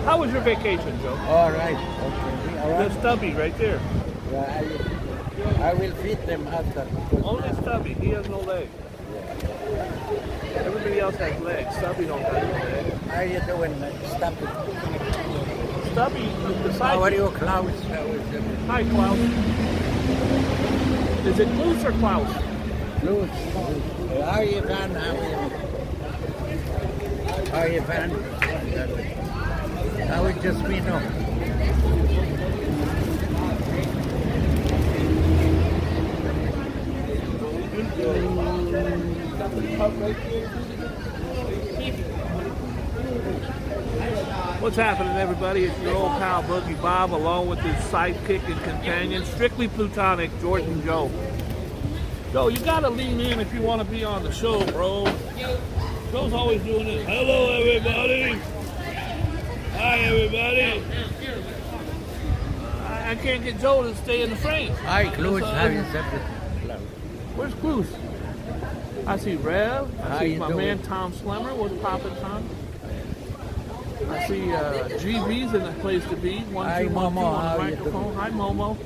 How was your vacation, Joe? All right. Okay. All There's right. Stubby right there. Yeah, I will feed them after. Only Stubby. He has no legs. Everybody else has legs. Stubby don't have any legs. How you doing? Stop it. Stubby is beside How are you, Klaus? How is it? Hi, Klaus. Is it Klaus or Klaus? Klaus. How are you, Van? How are you, Van? How it just me know. What's happening, everybody? It's your old pal Boogie Bob, along with his sidekick and companion, strictly plutonic, Jordan Joe. Joe, you gotta lean in if you want to be on the show, bro. Joe's always doing this. Hello, everybody. Hi, everybody. I can't get Joe to stay in the frame. Hi, Klaus. How is it? Where's Klaus? I see Rev. I How see you my doing? man Tom Slemmer. What's poppin', Tom? I see GB's in the place to be. Hi, 1 2 1 2 Momo. on the How you microphone. Hi, Momo.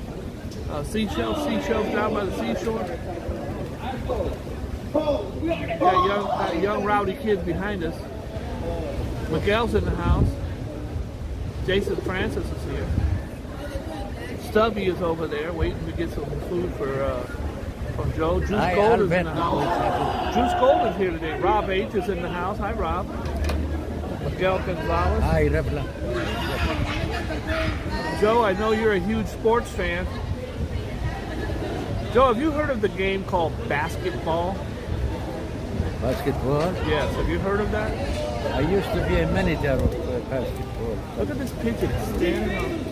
Seashells down by the seashore. Yeah, young rowdy kid behind us. Miguel's in the house. Jason Francis is here. Stubby is over there waiting to get some food from Joe. Juice Hi, Gold is in Albert. the house. Juice Gold is here today. Rob H is in the house. Hi, Rob. Miguel Gonzalez. Hi, Revla. Joe, I know you're a huge sports fan. Joe, have you heard of the game called basketball? Basketball? Yes, have you heard of that? I used to be a manager of basketball. Look at this pigeon standing on.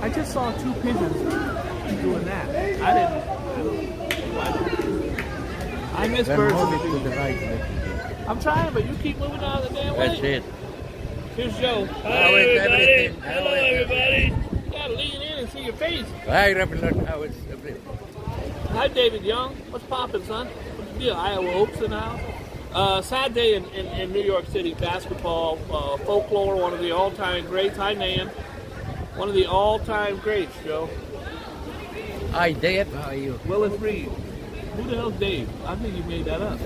I just saw 2 pigeons doing that. I miss Then birds move in it the to beach. the right. I'm trying, but you keep moving out of the damn way. That's it. Here's Joe. How is everything? Hello, everybody. You gotta lean in and see your face. Hi, Revla. How is everything? Hi, David Young. What's poppin', son? What's the deal? Iowa Oaks in the house. Sad day in New York City basketball. Folklore, one of the all-time greats. Hi, Nan. One of the all-time greats, Joe. Hi, Dave. How are you? Willis Reed. Who the hell's Dave? I think you made that up.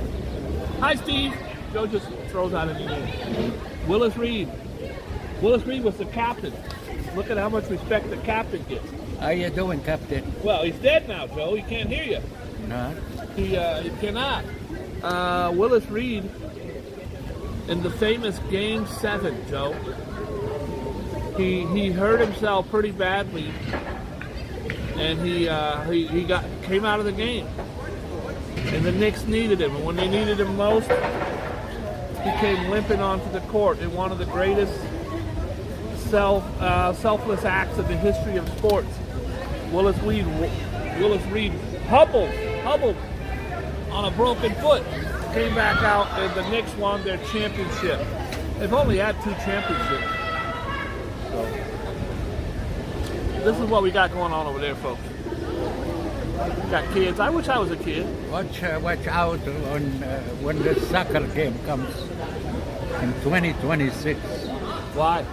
Hi, Steve. Joe just throws out any name. Willis Reed. Willis Reed was the captain. Look at how much respect the captain gets. How you doing, Captain? Well, he's dead now, Joe. He can't hear you. No. He cannot. Willis Reed in the famous Game 7, Joe. He hurt himself pretty badly, and he came out of the game. And the Knicks needed him, and when they needed him most, he came limping onto the court in one of the greatest selfless acts of the history of sports. Willis Reed hobbled on a broken foot, came back out, and the Knicks won their championship. They've only had 2 championships. So, this is what we got going on over there, folks. Got kids. I wish I was a kid. Watch out on when the soccer game comes in 2026. Why?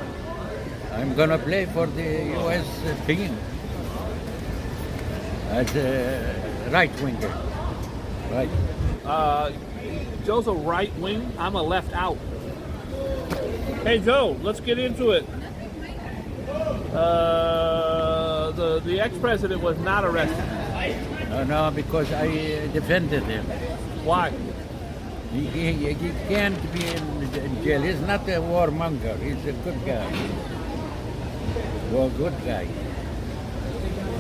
I'm gonna play for the U.S. team as a right winger. Right. Joe's a right wing. I'm a left out. Hey, Joe, let's get into it. The ex-president was not arrested. No, because I defended him. Why? He can't be in jail. He's not a warmonger. He's a good guy. Well, good guy.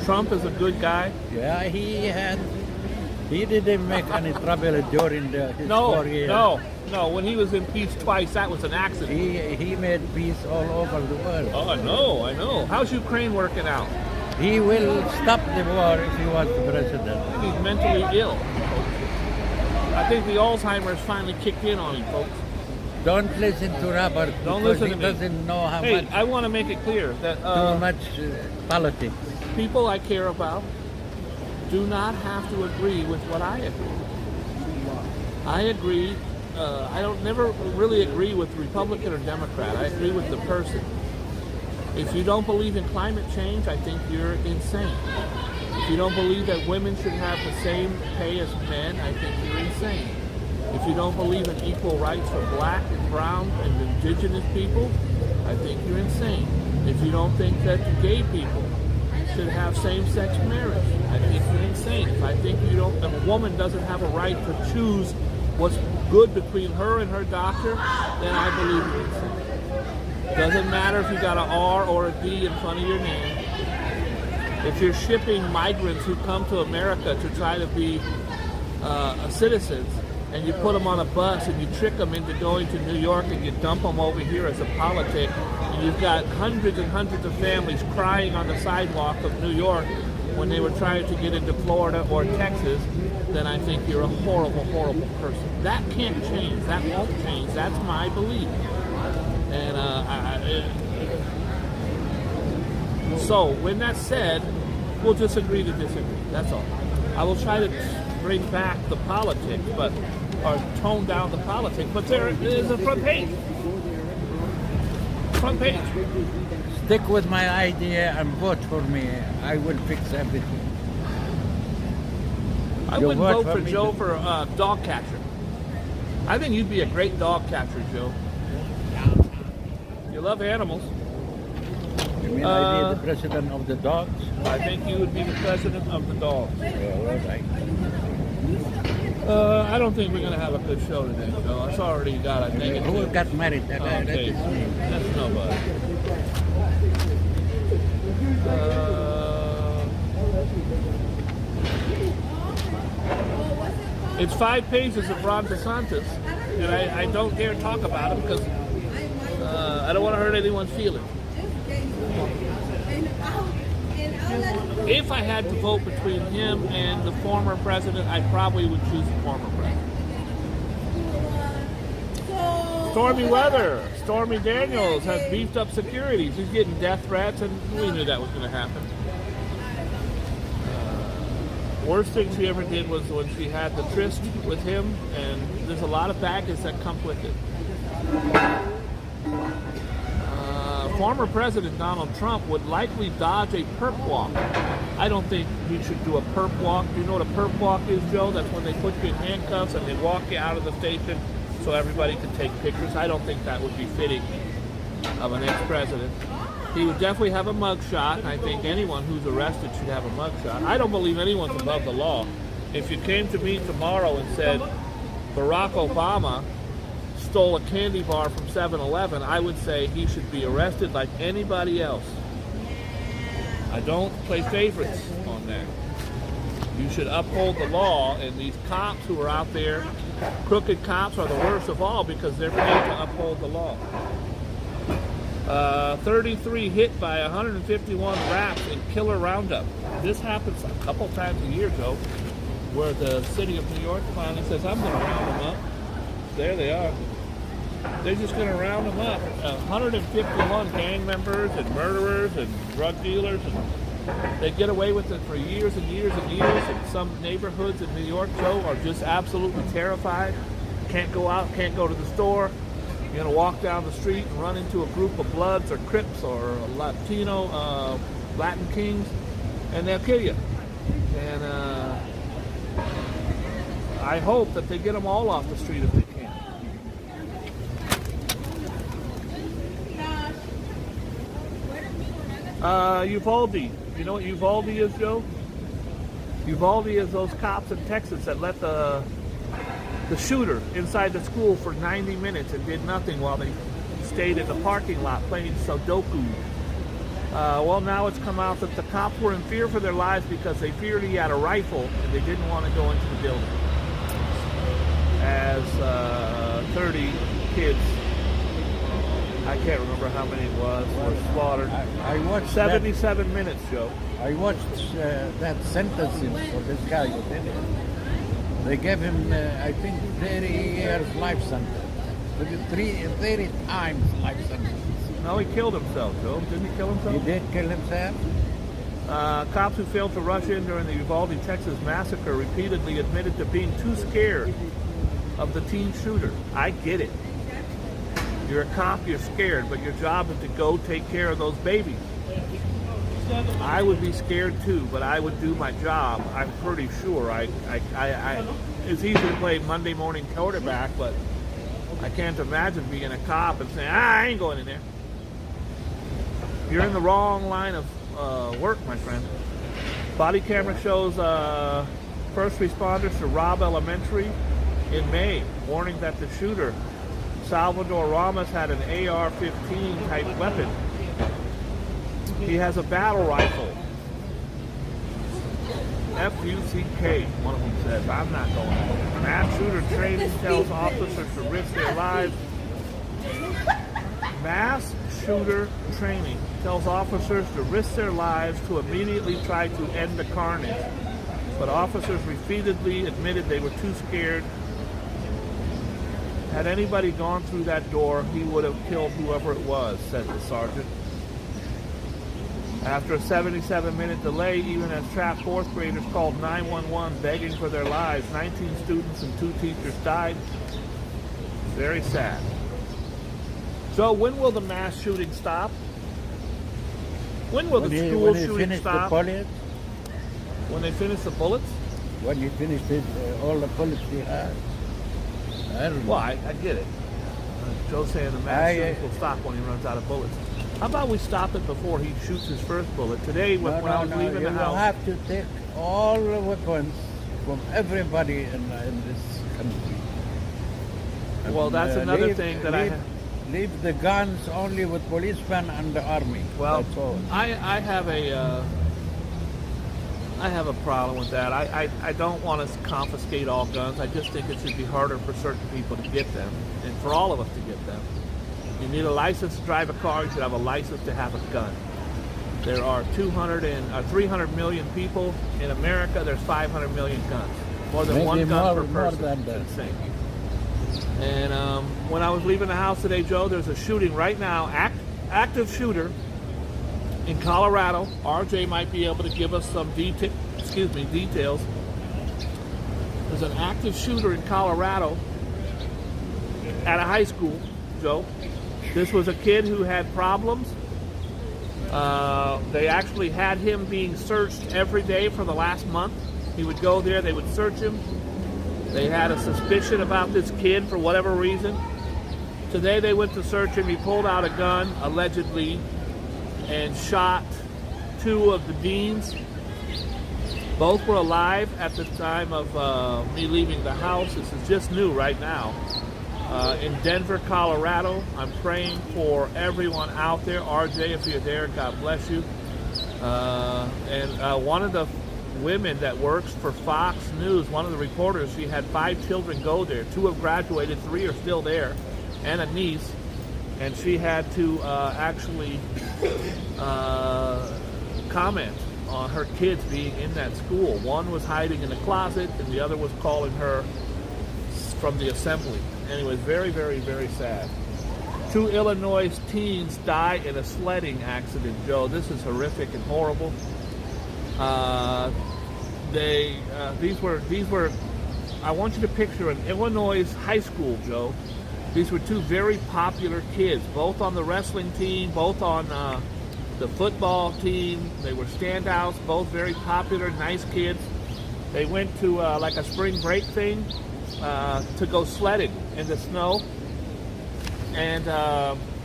Trump is a good guy. Yeah, he didn't make any trouble during his 4 years. No. When he was impeached twice, that was an accident. He made peace all over the world. Oh, I know. How's Ukraine working out? He will stop the war if he was the president. He's mentally ill. I think the Alzheimer's finally kicked in on him, folks. Don't listen to Robert Don't because listen he to me. doesn't know how Hey, much I want to make it clear that too much politics. people I care about do not have to agree with what I agree. I agree I don't never really agree with Republican or Democrat. I agree with the person. If you don't believe in climate change, I think you're insane. If you don't believe that women should have the same pay as men, I think you're insane. If you don't believe in equal rights for black and brown and indigenous people, I think you're insane. If you don't think that gay people should have same-sex marriage, I think you're insane. If I think if a woman doesn't have a right to choose what's good between her and her doctor, then I believe you're insane. Doesn't matter if you got an R or a D in front of your name. If you're shipping migrants who come to America to try to be citizens, and you put them on a bus and you trick them into going to New York and you dump them over here as a politic, and you've got hundreds and hundreds of families crying on the sidewalk of New York when they were trying to get into Florida or Texas, then I think you're a horrible, horrible person. That can't change. That won't change. That's my belief. And so, when that's said, we'll just agree to disagree. That's all. I will try to bring back the politics, or tone down the politics. But there is a front page. Front page. Stick with my idea and vote for me. I will fix everything. I wouldn't vote for Joe for dog catcher. I think you'd be a great dog catcher, Joe. You love animals. You mean I'd be the president of the dogs? I think you would be the president of the dogs. Yeah, all right. I don't think we're going to have a good show today, Joe. It's already got a negative. Who got married? That Okay. is me. That's nobody. It's 5 pages of Ron DeSantis, and I don't dare talk about it because I don't want to hurt anyone's feelings. If I had to vote between him and the former president, I probably would choose the former president. Stormy weather. Stormy Daniels has beefed up security. He's getting death threats, and we knew that was going to happen. Worst thing she ever did was when she had the tryst with him, and there's a lot of baggage that comes with it. Former President Donald Trump would likely dodge a perp walk. I don't think he should do a perp walk. Do you know what a perp walk is, Joe? That's when they put you in handcuffs and they walk you out of the station so everybody can take pictures. I don't think that would be fitting of an ex-president. He would definitely have a mugshot, and I think anyone who's arrested should have a mugshot. I don't believe anyone's above the law. If you came to me tomorrow and said Barack Obama stole a candy bar from 7-Eleven, I would say he should be arrested like anybody else. I don't play favorites on that. You should uphold the law, and these cops who are out there, crooked cops, are the worst of all because they're paid to uphold the law. 33 hit by 151 rats in killer roundup. This happens a couple times a year, Joe, where the city of New York finally says, I'm going to round them up. There they are. They're just going to round them up. 151 gang members and murderers and drug dealers. And they get away with it for years and years and years. And some neighborhoods in New York, Joe, are just absolutely terrified. Can't go out, can't go to the store. You're going to walk down the street and run into a group of Bloods or Crips or Latino, Latin Kings, and they'll kill you. And I hope that they get them all off the street if they can. Uvalde. You know what Uvalde is, Joe? Uvalde is those cops in Texas that let the shooter inside the school for 90 minutes and did nothing while they stayed in the parking lot playing Sudoku. Well, now it's come out that the cops were in fear for their lives because they feared he had a rifle and they didn't want to go into the building. As 30 kids, I can't remember how many it was, were slaughtered. I watched 77 minutes, Joe. I watched that sentencing for this guy who did it. They gave him, I think, 30 years life sentence. 30 times life sentence. No, he killed himself, Joe. Didn't he kill himself? He did kill himself? Cops who failed to rush in during the Uvalde, Texas massacre repeatedly admitted to being too scared of the teen shooter. I get it. You're a cop, you're scared, but your job is to go take care of those babies. I would be scared too, but I would do my job. I'm pretty sure. It's easy to play Monday morning quarterback, but I can't imagine being a cop and saying, I ain't going in there. You're in the wrong line of work, my friend. Body camera shows first responders to Robb Elementary in May, warning that the shooter, Salvador Ramos, had an AR-15 type weapon. He has a battle rifle. F-U-C-K, one of them says. I'm not going there. Mass shooter training tells officers to risk their lives. Mass shooter training tells officers to risk their lives to immediately try to end the carnage. But officers repeatedly admitted they were too scared. Had anybody gone through that door, he would have killed whoever it was, said the sergeant. After a 77-minute delay, even as trapped fourth graders called 911 begging for their lives, 19 students and 2 teachers died. Very sad. So when will the mass shooting stop? When will the school shooting stop? When they finish the bullets? When you finish all the bullets they have. I don't know. Well, I get it. Joe's saying the mass shootings will stop when he runs out of bullets. How about we stop it before he shoots his first bullet? Today, when I was leaving the house... You have to take all the weapons from everybody in this country. Well, that's another thing that I... Leave the guns only with policemen and the army. Well, that's all. I have a problem with that. I don't want to confiscate all guns. I just think it should be harder for certain people to get them, and for all of us to get them. You need a license to drive a car. You should have a license to have a gun. There are 300 million people in America. There's 500 million guns. More than Maybe one gun per person. More than that. It's insane. And when I was leaving the house today, Joe, there's a shooting right now, active shooter in Colorado. RJ might be able to give us some details. There's an active shooter in Colorado at a high school, Joe. This was a kid who had problems. They actually had him being searched every day for the last month. He would go there, they would search him. They had a suspicion about this kid for whatever reason. Today they went to search him. He pulled out a gun, allegedly, and shot 2 of the deans. Both were alive at the time of me leaving the house. This is just new right now. In Denver, Colorado. I'm praying for everyone out there. RJ, if you're there, God bless you. And one of the women that works for Fox News, one of the reporters, she had 5 children go there. 2 have graduated, 3 are still there, and a niece. And she had to actually comment on her kids being in that school. One was hiding in the closet, and the other was calling her from the assembly. Anyway, very, very, very sad. 2 Illinois teens die in a sledding accident, Joe. This is horrific and horrible. These were. I want you to picture an Illinois high school, Joe. These were 2 very popular kids, both on the wrestling team, both on the football team. They were standouts, both very popular, nice kids. They went to like a spring break thing to go sledding in the snow, and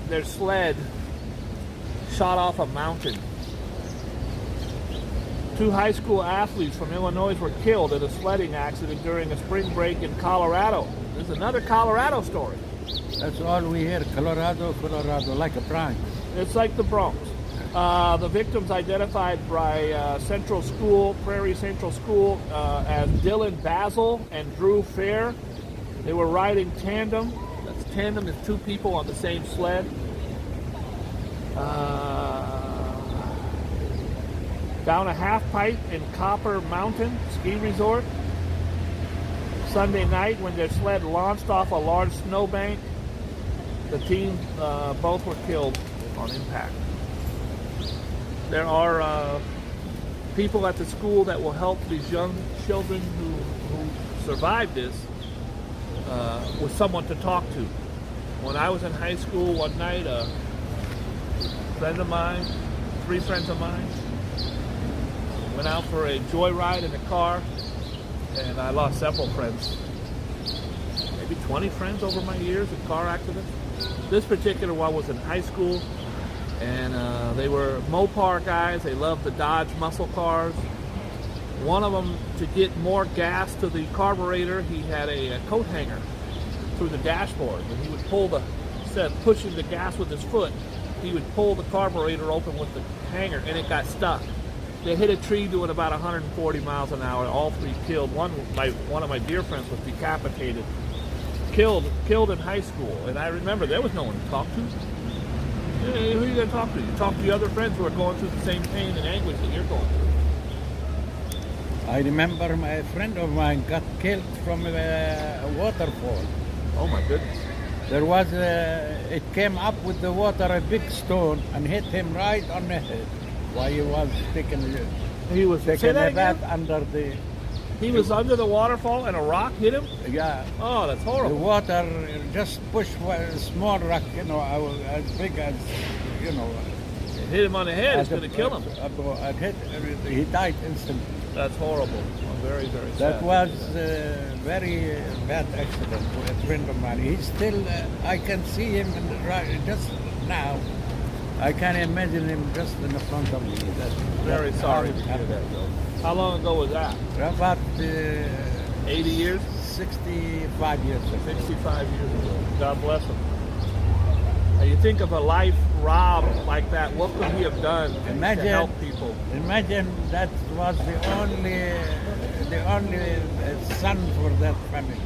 their sled shot off a mountain. 2 high school athletes from Illinois were killed in a sledding accident during a spring break in Colorado. There's another Colorado story. That's all we hear, Colorado, like a Bronx. It's like the Bronx. The victims identified by Central School, Prairie Central School, as Dylan Basil and Drew Fair. They were riding tandem. That's tandem is 2 people on the same sled. Down a half pipe in Copper Mountain Ski Resort. Sunday night, when their sled launched off a large snowbank, the team both were killed on impact. There are people at the school that will help these young children who survived this. with someone to talk to. When I was in high school one night, a friend of mine, 3 friends of mine, went out for a joyride in a car, and I lost several friends. Maybe 20 friends over my years in car accidents. This particular one was in high school, and they were Mopar guys. They loved the Dodge muscle cars. One of them, to get more gas to the carburetor, he had a coat hanger through the dashboard, and he would pull instead of pushing the gas with his foot, he would pull the carburetor open with the hanger, and it got stuck. They hit a tree doing about 140 miles an hour. All 3 killed. One of my dear friends was decapitated, killed in high school. And I remember there was no one to talk to. Who are you going to talk to? You talk to the other friends who are going through the same pain and anguish that you're going through. I remember a friend of mine got killed from a waterfall. Oh my goodness. There was it came up with the water, a big stone, and hit him right on the head while he was taking a bath under the... He was under the waterfall and a rock hit him? Yeah. Oh, that's horrible. The water just pushed a small rock, as big as, It hit him on the head, it's going to kill him. He died instantly. That's horrible. Very, very sad. That was a very bad accident for a friend of mine. He's still, I can see him just now. I can imagine him just in the front of me. Very sorry to hear that, though. How long ago was that? About 80 years? 65 years ago. 65 years ago. God bless him. You think of a life robbed like that, what could he have done to help people? Imagine that was the only son for that family.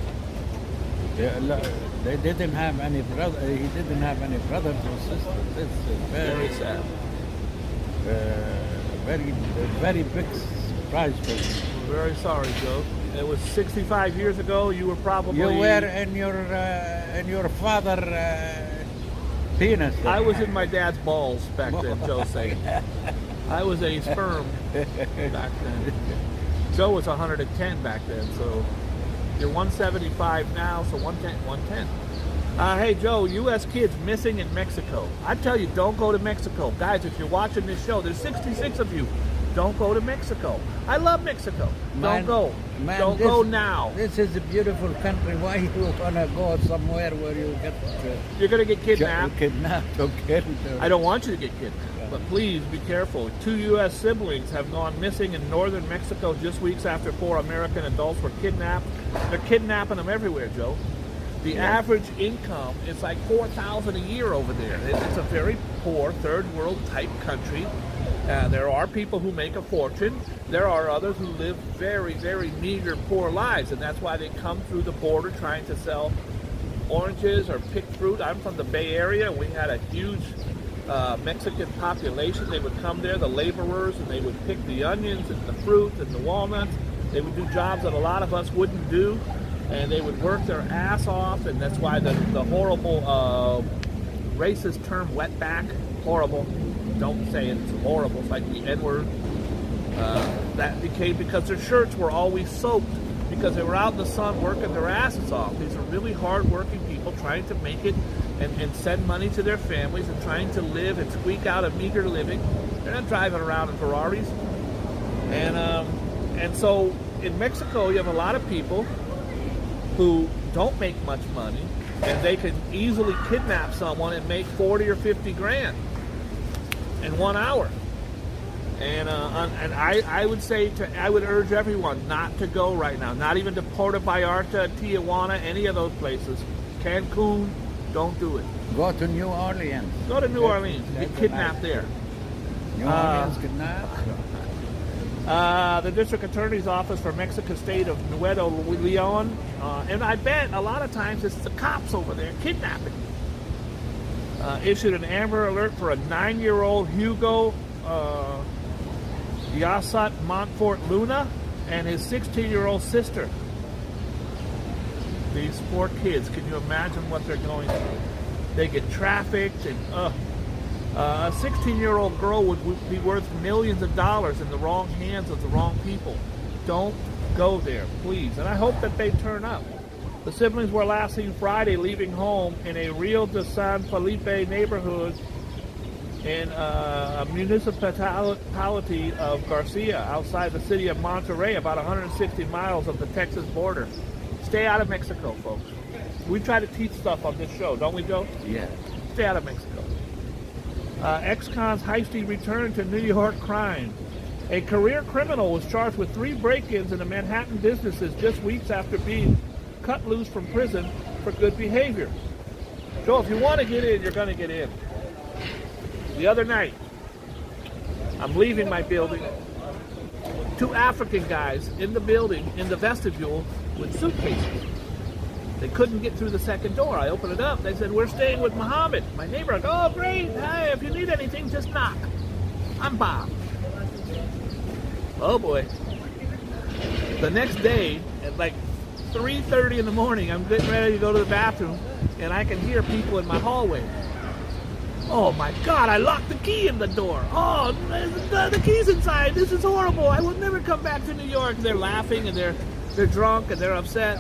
They didn't have any brother. He didn't have any brothers or sisters. It's Very sad. Very big surprise for me. Very sorry, Joe. It was 65 years ago. You were probably... You were in your father penis. I was in my dad's balls back then, Joe saying. I was a sperm back then. Joe was 110 back then, so you're 175 now, so 110. Hey, Joe, U.S. kids missing in Mexico. I tell you, don't go to Mexico. Guys, if you're watching this show, there's 66 of you. Don't go to Mexico. I love Mexico. Don't go. Don't go now. This is a beautiful country. Why you want to go somewhere where you get... You're going to get kidnapped. Kidnapped or killed. I don't want you to get kidnapped. But please be careful. 2 U.S. siblings have gone missing in northern Mexico just weeks after 4 American adults were kidnapped. They're kidnapping them everywhere, Joe. The average income is like $4,000 a year over there. It's a very poor third world type country. There are people who make a fortune. There are others who live very, very meager, poor lives, and that's why they come through the border trying to sell oranges or pick fruit. I'm from the Bay Area. We had a huge Mexican population. They would come there, the laborers, and they would pick the onions and the fruit and the walnuts. They would do jobs that a lot of us wouldn't do, and they would work their ass off, and that's why the horrible racist term wetback, horrible. Don't say it, it's horrible. It's like the N-word. That became because their shirts were always soaked because they were out in the sun working their asses off. These are really hard-working people trying to make it and send money to their families and trying to live and squeak out a meager living. They're not driving around in Ferraris. And so in Mexico, you have a lot of people who don't make much money, and they can easily kidnap someone and make 40 or 50 grand in 1 hour. And I would say I would urge everyone not to go right now. Not even to Puerto Vallarta, Tijuana, any of those places. Cancun, don't do it. Go to New Orleans. Go to New Orleans. Get kidnapped there. New Orleans kidnapped. The district attorney's office for Mexico State of Nuevo Leon, and I bet a lot of times it's the cops over there kidnapping. Issued an Amber Alert for a 9-year-old Hugo Yasat Montfort Luna and his 16-year-old sister. These 4 kids, can you imagine what they're going through? They get trafficked, and a 16-year-old girl would be worth millions of dollars in the wrong hands of the wrong people. Don't go there, please. And I hope that they turn up. The siblings were last seen Friday leaving home in a Rio de San Felipe neighborhood in a municipality of Garcia, outside the city of Monterrey, about 160 miles of the Texas border. Stay out of Mexico, folks. We try to teach stuff on this show, don't we, Joe? Yeah. Stay out of Mexico. Ex-cons heisty return to New York crime. A career criminal was charged with 3 break-ins into Manhattan businesses just weeks after being cut loose from prison for good behavior. Joe, if you want to get in, you're going to get in. The other night, I'm leaving my building. 2 African guys in the building, in the vestibule, with suitcases. They couldn't get through the second door. I opened it up. They said, "We're staying with Muhammad." My neighbor, I go, "Oh, great. Hey, if you need anything, just knock. I'm Bob." Oh, boy. The next day, at like 3:30 in the morning, I'm getting ready to go to the bathroom, and I can hear people in my hallway. "Oh, my God, I locked the key in the door. Oh, the key's inside. This is horrible. I will never come back to New York." They're laughing, and they're drunk, and they're upset.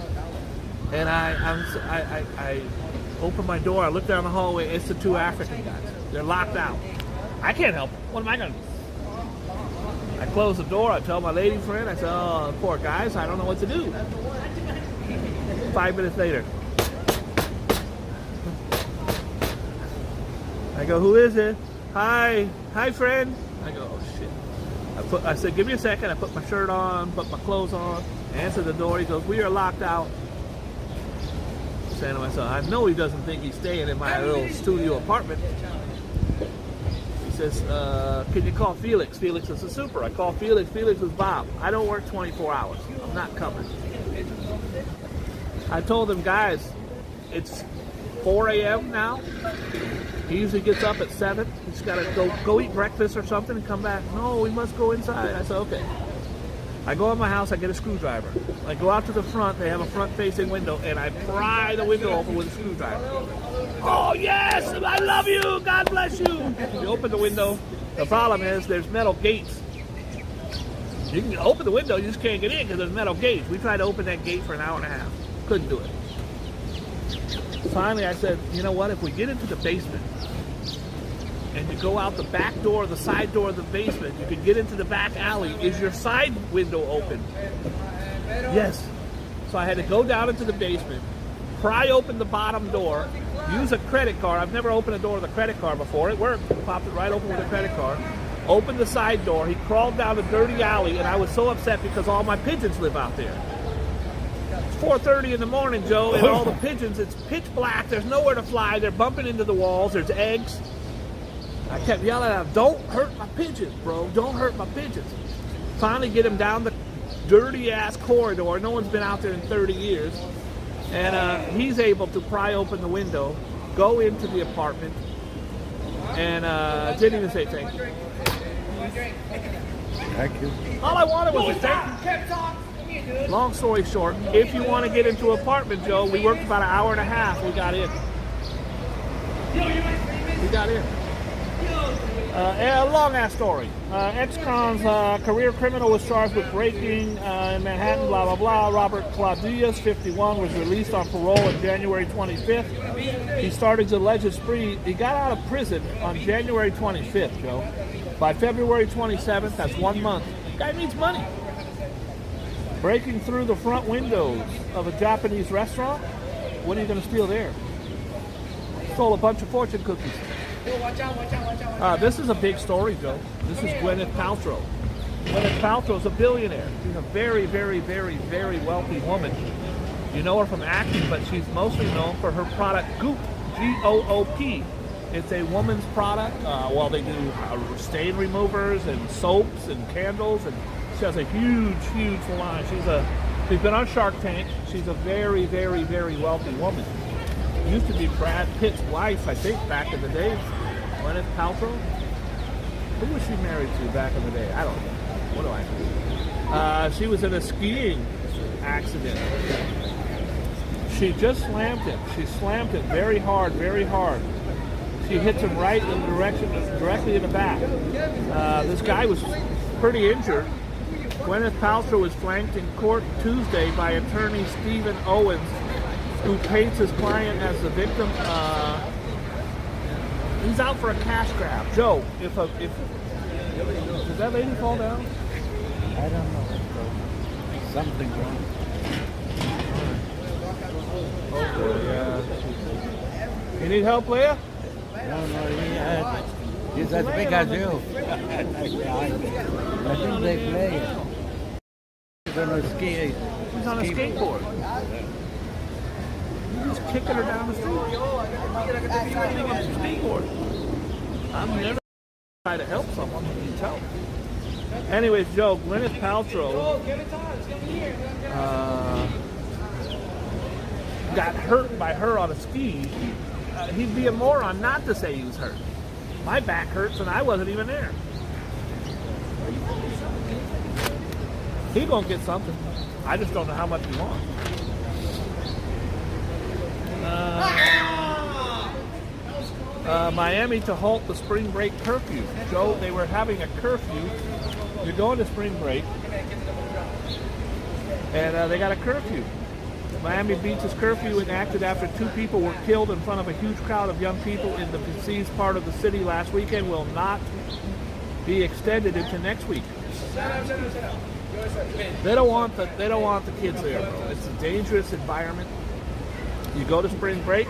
And I open my door. I look down the hallway. It's the 2 African guys. They're locked out. I can't help them. What am I going to do? I close the door. I tell my lady friend. I say, "Oh, poor guys. I don't know what to do." 5 minutes later, I go, "Who is it?" Hi, friend." I go, "Oh, shit." I said, "Give me a second." I put my shirt on, put my clothes on, answer the door. He goes, "We are locked out." I'm saying to myself, I know he doesn't think he's staying in my little studio apartment. He says, "Can you call Felix?" Felix is a super. I call Felix. Felix is Bob. I don't work 24 hours. I'm not coming. I told him, "Guys, it's 4 a.m. now. He usually gets up at 7. He's got to go eat breakfast or something and come back." "No, we must go inside." I said, "Okay." I go in my house, I get a screwdriver. I go out to the front, they have a front-facing window, and I pry the window open with a screwdriver. "Oh, yes, I love you, God bless you." You open the window. The problem is there's metal gates. You can open the window, you just can't get in because there's metal gates. We tried to open that gate for an hour and a half. Couldn't do it. Finally, I said, "You know what, if we get into the basement, and you go out the back door, the side door of the basement, you can get into the back alley. Is your side window open?" "Yes." So I had to go down into the basement, pry open the bottom door, use a credit card. I've never opened a door with a credit card before. It worked. Popped it right open with a credit card. Opened the side door. He crawled down a dirty alley, and I was so upset because all my pigeons live out there. It's 4:30 in the morning, Joe, and all the pigeons, it's pitch black. There's nowhere to fly. They're bumping into the walls. There's eggs. I kept yelling at him, "Don't hurt my pigeons, bro. Don't hurt my pigeons." Finally get him down the dirty-ass corridor. No one's been out there in 30 years. And he's able to pry open the window, go into the apartment, and didn't even say thank you. Thank you. All I wanted was a thank you. Long story short, if you want to get into an apartment, Joe, we worked about an hour and a half. We got in. A long-ass story. Ex-con's career criminal was charged with breaking in Manhattan, blah, blah, blah. Robert Claudius, 51, was released on parole on January 25th. He started his alleged spree. He got out of prison on January 25th, Joe. By February 27th, that's 1 month. Guy needs money. Breaking through the front windows of a Japanese restaurant. What are you going to steal there? Stole a bunch of fortune cookies. This is a big story, Joe. This is Gwyneth Paltrow. Gwyneth Paltrow is a billionaire. She's a very, very, very, very wealthy woman. You know her from acting, but she's mostly known for her product Goop, G-O-O-P. It's a woman's product. They do stain removers and soaps and candles, and she has a huge, huge line. She's been on Shark Tank. She's a very, very, very wealthy woman. Used to be Brad Pitt's wife, I think, back in the day. Gwyneth Paltrow. Who was she married to back in the day? I don't know. What do I know? She was in a skiing accident. She just slammed him. She slammed him very hard, very hard. She hits him right in the direction, directly in the back. This guy was pretty injured. Gwyneth Paltrow was flanked in court Tuesday by attorney Stephen Owens who paints his client as the victim. He's out for a cash grab. Joe, if did that lady fall down? I don't know. Something wrong. Okay, yeah. You need help, Leah? No, he's as big as you. I think they play. He's on a ski. He's on a skateboard. You're just kicking her down the street. Skateboard. I'm never try to help someone who needs help. Anyways, Joe, Gwyneth Paltrow got hurt by her on a ski. He'd be a moron not to say he was hurt. My back hurts and I wasn't even there. He gonna get something. I just don't know how much he wants. Miami to halt the spring break curfew. Joe, they were having a curfew. You're going to spring break, and they got a curfew. Miami Beach's curfew enacted after 2 people were killed in front of a huge crowd of young people in the besieged part of the city last weekend will not be extended into next week. They don't want the kids there, bro. It's a dangerous environment. You go to spring break.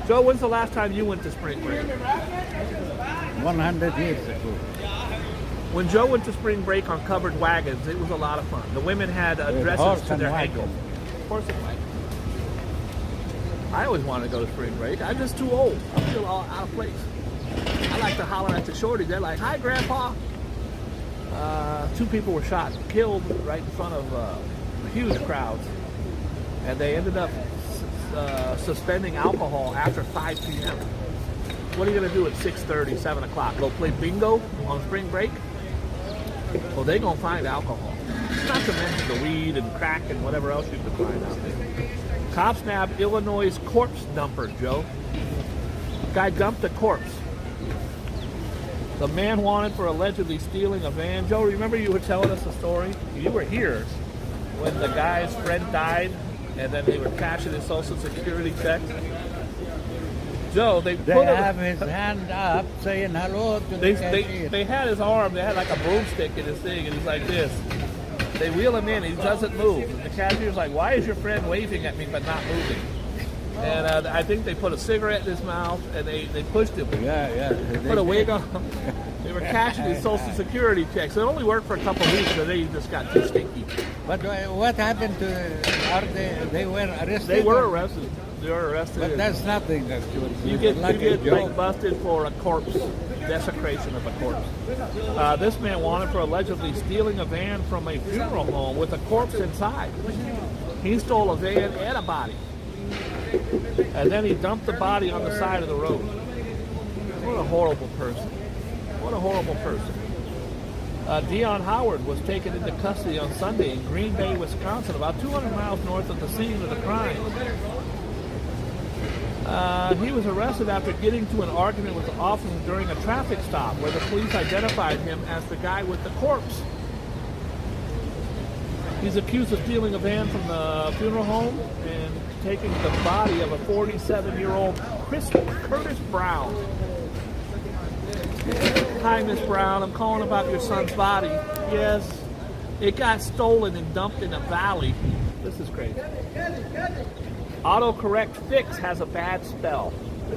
Joe, when's the last time you went to spring break? 100 years ago. When Joe went to spring break on covered wagons, it was a lot of fun. The women had dresses to their ankles. Horse and wagon. I always wanted to go to spring break. I'm just too old. I feel all out of place. I like to holler at the shorty. They're like, "Hi, Grandpa." 2 people were shot and killed right in front of huge crowds, and they ended up suspending alcohol after 5 p.m. What are you going to do at 6:30, 7 o'clock? Go play bingo on spring break? Well, they're going to find alcohol. Not to mention the weed and crack and whatever else you can find out there. Cops nabbed Illinois' corpse dumper, Joe. Guy dumped a corpse. The man wanted for allegedly stealing a van. Joe, remember you were telling us a story? You were here when the guy's friend died and then they were cashing his Social Security check. Joe, they have his hand up saying hello to the cashier. They had his arm, they had like a broomstick in his thing, and he's like this. They wheel him in, he doesn't move. And the cashier's like, "Why is your friend waving at me but not moving?" And I think they put a cigarette in his mouth and they pushed him. Yeah. Put a wig on him. They were cashing his Social Security checks. It only worked for a couple of weeks, so they just got too stinky. But what happened to? They were arrested. They were arrested. They were arrested. But that's nothing actually. You get like busted for a corpse, desecration of a corpse. This man wanted for allegedly stealing a van from a funeral home with a corpse inside. He stole a van and a body. And then he dumped the body on the side of the road. What a horrible person. What a horrible person. Dion Howard was taken into custody on Sunday in Green Bay, Wisconsin, about 200 miles north of the scene of the crime. He was arrested after getting to an argument with the officers during a traffic stop where the police identified him as the guy with the corpse. He's accused of stealing a van from the funeral home and taking the body of a 47-year-old Curtis Brown. "Hi, Miss Brown. I'm calling about your son's body." "Yes, it got stolen and dumped in a valley." This is crazy. Autocorrect fix has a bad spell.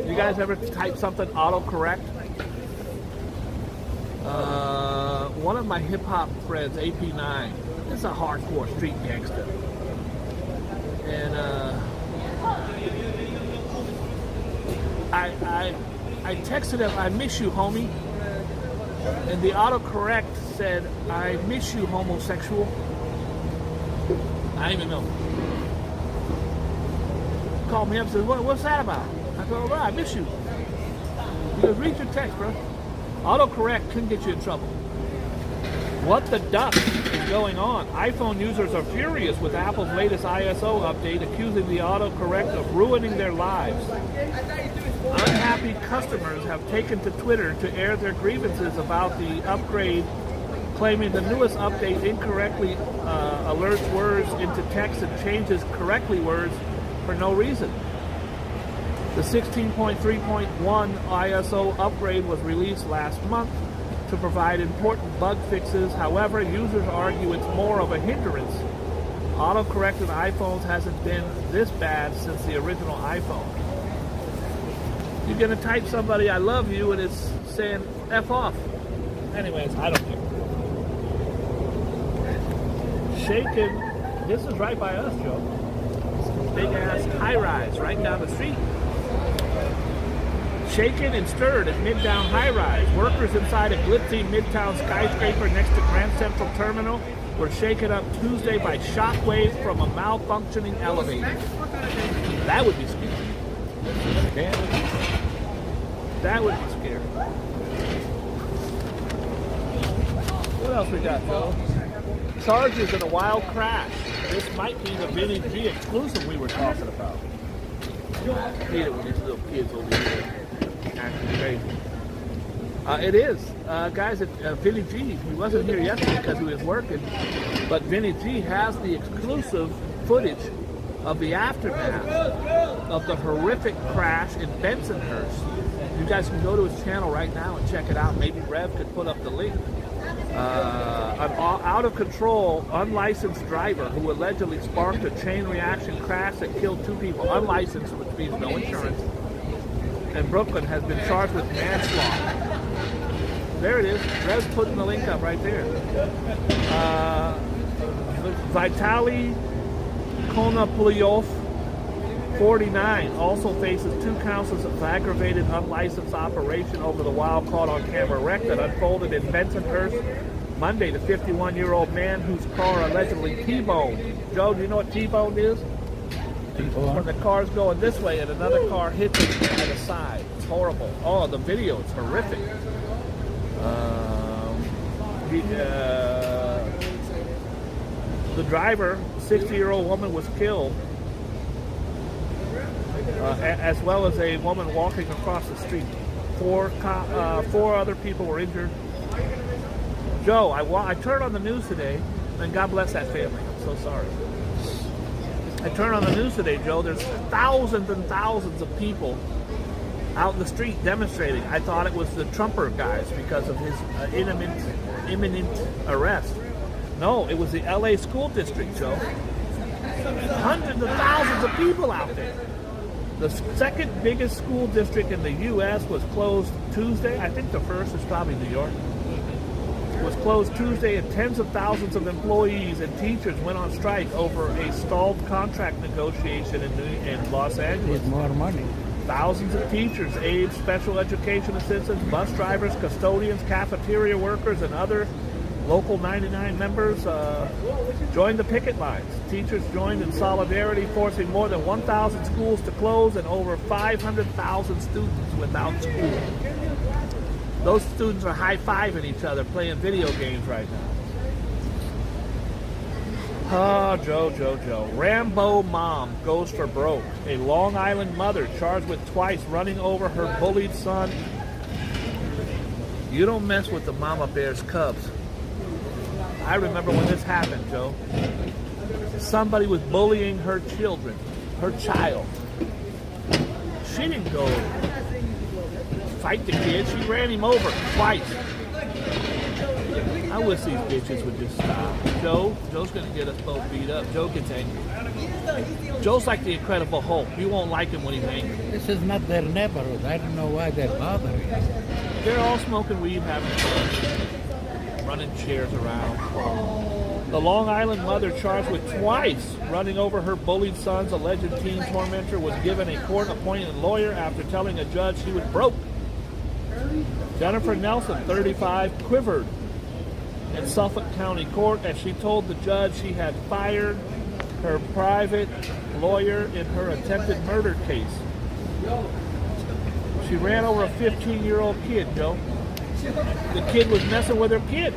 You guys ever type something autocorrect? One of my hip-hop friends, AP9, is a hardcore street gangster. And I texted him, "I miss you, homie." And the autocorrect said, "I miss you, homosexual." I don't even know. Called me up and said, "What's that about?" I go, "Well, I miss you." He goes, "Read your text, bro." Autocorrect can get you in trouble. What the duck is going on? iPhone users are furious with Apple's latest ISO update, accusing the autocorrect of ruining their lives. Unhappy customers have taken to Twitter to air their grievances about the upgrade, claiming the newest update incorrectly alerts words into text and changes correctly words for no reason. The 16.3.1 ISO upgrade was released last month to provide important bug fixes. However, users argue it's more of a hindrance. Autocorrect in iPhones hasn't been this bad since the original iPhone. You're going to type somebody, I love you, and it's saying F off. Anyways, I don't care. Shaken, this is right by us, Joe. Big ass high rise right down the street. Shaken and stirred at Midtown high rise. Workers inside a glitzy Midtown skyscraper next to Grand Central Terminal were shaken up Tuesday by shockwaves from a malfunctioning elevator. That would be scary. Yeah. That would be scary. What else we got, Joe? Charges in a wild crash. This might be the Vinny G exclusive we were talking about. I hate it when these little kids over here acting crazy. It is. Guys, Vinny G, he wasn't here yesterday because he was working, but Vinny G has the exclusive footage of the aftermath of the horrific crash in Bensonhurst. You guys can go to his channel right now and check it out. Maybe Rev could put up the link. An out-of-control, unlicensed driver who allegedly sparked a chain reaction crash that killed 2 people, unlicensed, which means no insurance, in Brooklyn, has been charged with manslaughter. There it is. Rev's putting the link up right there. Vitaly Konoplyev, 49, also faces 2 counts of aggravated unlicensed operation over the wild caught-on-camera wreck that unfolded in Bensonhurst Monday. The 51-year-old man whose car allegedly T-boned. Joe, do you know what T-boned is? When the car's going this way and another car hits it at the side. It's horrible. Oh, the video, it's horrific. The driver, 60-year-old woman, was killed, as well as a woman walking across the street. 4 other people were injured. Joe, I turned on the news today, and God bless that family. I'm so sorry. I turned on the news today, Joe. There's thousands and thousands of people out in the street demonstrating. I thought it was the Trumper guys because of his imminent arrest. No, it was the LA school district, Joe. Hundreds of thousands of people out there. The second biggest school district in the U.S. was closed Tuesday. I think the first is probably New York. Was closed Tuesday, and tens of thousands of employees and teachers went on strike over a stalled contract negotiation in Los Angeles. Need more money. Thousands of teachers, aides, special education assistants, bus drivers, custodians, cafeteria workers, and other Local 99 members joined the picket lines. Teachers joined in solidarity, forcing more than 1,000 schools to close and over 500,000 students without school. Those students are high-fiving each other, playing video games right now. Oh, Joe. Rambo mom goes for broke. A Long Island mother charged with twice running over her bullied son. You don't mess with the mama bear's cubs. I remember when this happened, Joe. Somebody was bullying her children, her child. She didn't go fight the kid. She ran him over twice. I wish these bitches would just stop. Joe's going to get us both beat up. Joe gets angry. Joe's like the Incredible Hulk. You won't like him when he's angry. This is not their neighborhood. I don't know why they're bothering. They're all smoking weed, having fun, running chairs around. The Long Island mother charged with twice running over her bullied son's alleged teen tormentor was given a court-appointed lawyer after telling a judge she was broke. Jennifer Nelson, 35, quivered in Suffolk County Court as she told the judge she had fired her private lawyer in her attempted murder case. She ran over a 15-year-old kid, Joe. The kid was messing with her kid.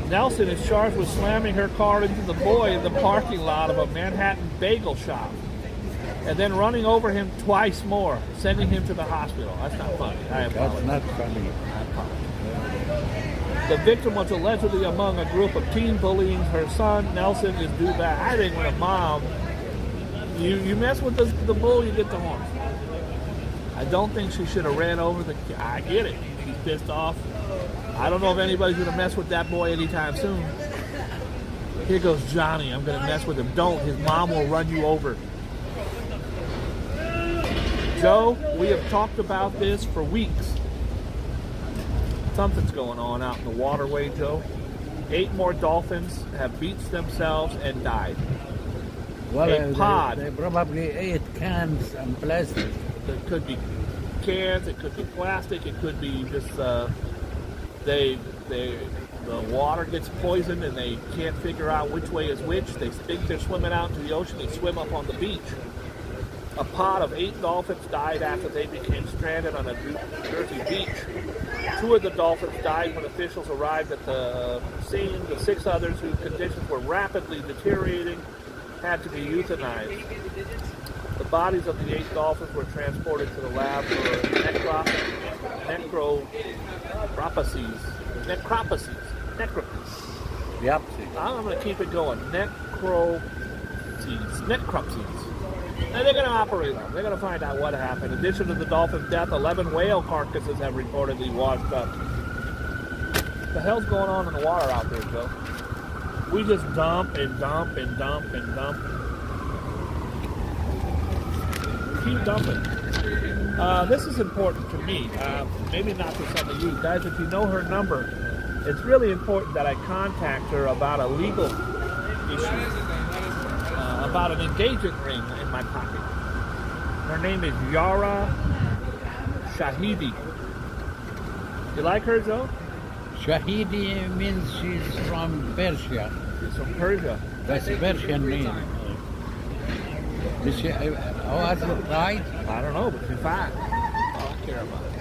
Nelson is charged with slamming her car into the boy in the parking lot of a Manhattan bagel shop and then running over him twice more, sending him to the hospital. That's not funny. I apologize. That's not funny. I apologize. The victim was allegedly among a group of teen bullying her son. Nelson is due back. I think when a mom You mess with the bull, you get the horn. I don't think she should have ran over the. I get it. She's pissed off. I don't know if anybody's gonna mess with that boy anytime soon. Here goes Johnny. I'm gonna mess with him. Don't. His mom will run you over. Joe, we have talked about this for weeks. Something's going on out in the waterway, Joe. 8 more dolphins have beached themselves and died. Well, A pod. They probably ate cans and plastic. It could be cans, it could be plastic, it could be just the water gets poisoned and they can't figure out which way is which. They think they're swimming out into the ocean, they swim up on the beach. A pod of 8 dolphins died after they became stranded on a New Jersey beach. 2 of the dolphins died when officials arrived at the scene. The 6 others, whose conditions were rapidly deteriorating, had to be euthanized. The bodies of the 8 dolphins were transported to the lab for necropsies. Yep. I'm going to keep it going. Necropsies. And they're going to operate on them. They're going to find out what happened. In addition to the dolphin death, 11 whale carcasses have reportedly washed up. What the hell's going on in the water out there, Joe? We just dump and dump and dump and dump. Keep dumping. This is important to me. Maybe not to some of you. Guys, if you know her number, it's really important that I contact her about a legal issue. About an engagement ring in my pocket. Her name is Yara Shahidi. You like her, Joe? Shahidi means she's from Persia. She's from Persia. That's a Persian name. Is she, was it right? I don't know, but she's fine. I don't care about it.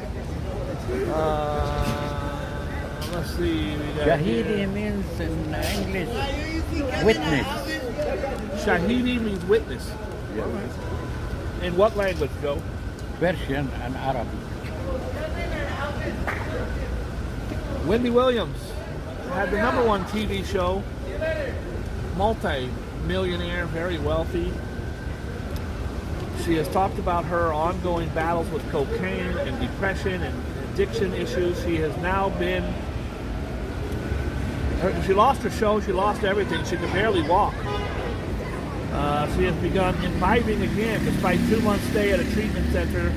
Let's see. Shahidi means in English witness. Shahidi means witness. Yeah. In what language, Joe? Persian and Arabic. Wendy Williams had the #1 TV show, multi-millionaire, very wealthy. She has talked about her ongoing battles with cocaine and depression and addiction issues. She has now been, she lost her show, she lost everything, she could barely walk. She has begun imbibing again despite 2 months stay at a treatment center.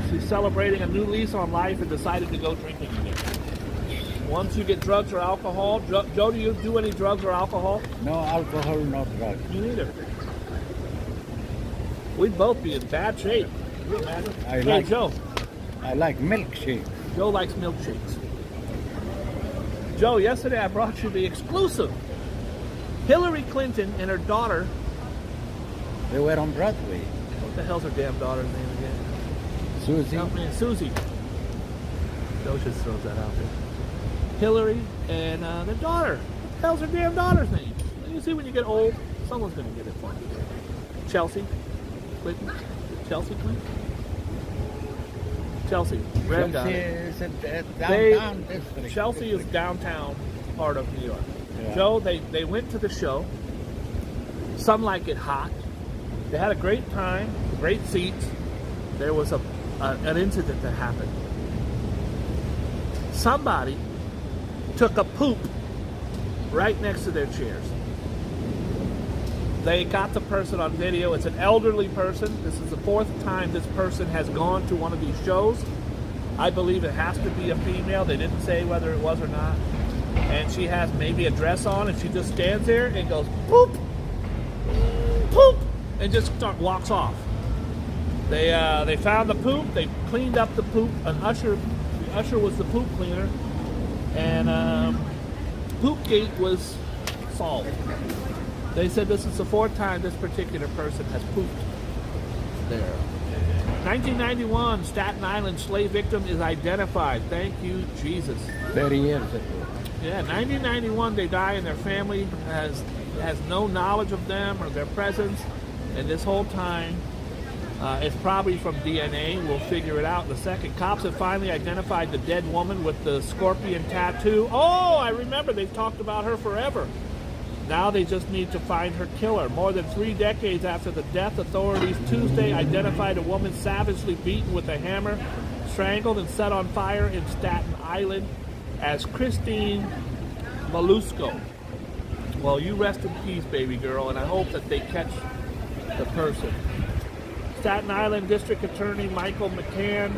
She's celebrating a new lease on life and decided to go drinking again. Once you get drugs or alcohol, Joe, do you do any drugs or alcohol? No alcohol, no drugs. Me neither. We'd both be in bad shape. Can you imagine? Hey, Joe. I like milkshake. Joe likes milkshakes. Joe, yesterday I brought you the exclusive. Hillary Clinton and her daughter. They were on Broadway. What the hell's her damn daughter's name again? Susie. Help me, Susie. Joe just throws that out there. Hillary and their daughter. What the hell's her damn daughter's name? You see, when you get old, someone's going to get it for you. Chelsea Clinton. Chelsea Clinton? Chelsea. Chelsea is a downtown district. Chelsea is downtown part of New York. Yeah. Joe, they went to the show. Some like it hot. They had a great time, great seats. There was an incident that happened. Somebody took a poop right next to their chairs. They got the person on video. It's an elderly person. This is the 4th time this person has gone to one of these shows. I believe it has to be a female. They didn't say whether it was or not. And she has maybe a dress on, and she just stands there and goes, poop, poop, and just walks off. They found the poop. They cleaned up the poop. The usher was the poop cleaner, and Poopgate was solved. They said this is the 4th time this particular person has pooped there. 1991, Staten Island slave victim is identified. Thank you, Jesus. 30 years ago. Yeah, 1991, they die, and their family has no knowledge of them or their presence. And this whole time, it's probably from DNA. We'll figure it out in a second. Cops have finally identified the dead woman with the scorpion tattoo. Oh, I remember. They've talked about her forever. Now they just need to find her killer. More than 3 decades after the death, authorities Tuesday identified a woman savagely beaten with a hammer, strangled, and set on fire in Staten Island as Christine Malusco. Well, you rest in peace, baby girl, and I hope that they catch the person. Staten Island District Attorney Michael McCann,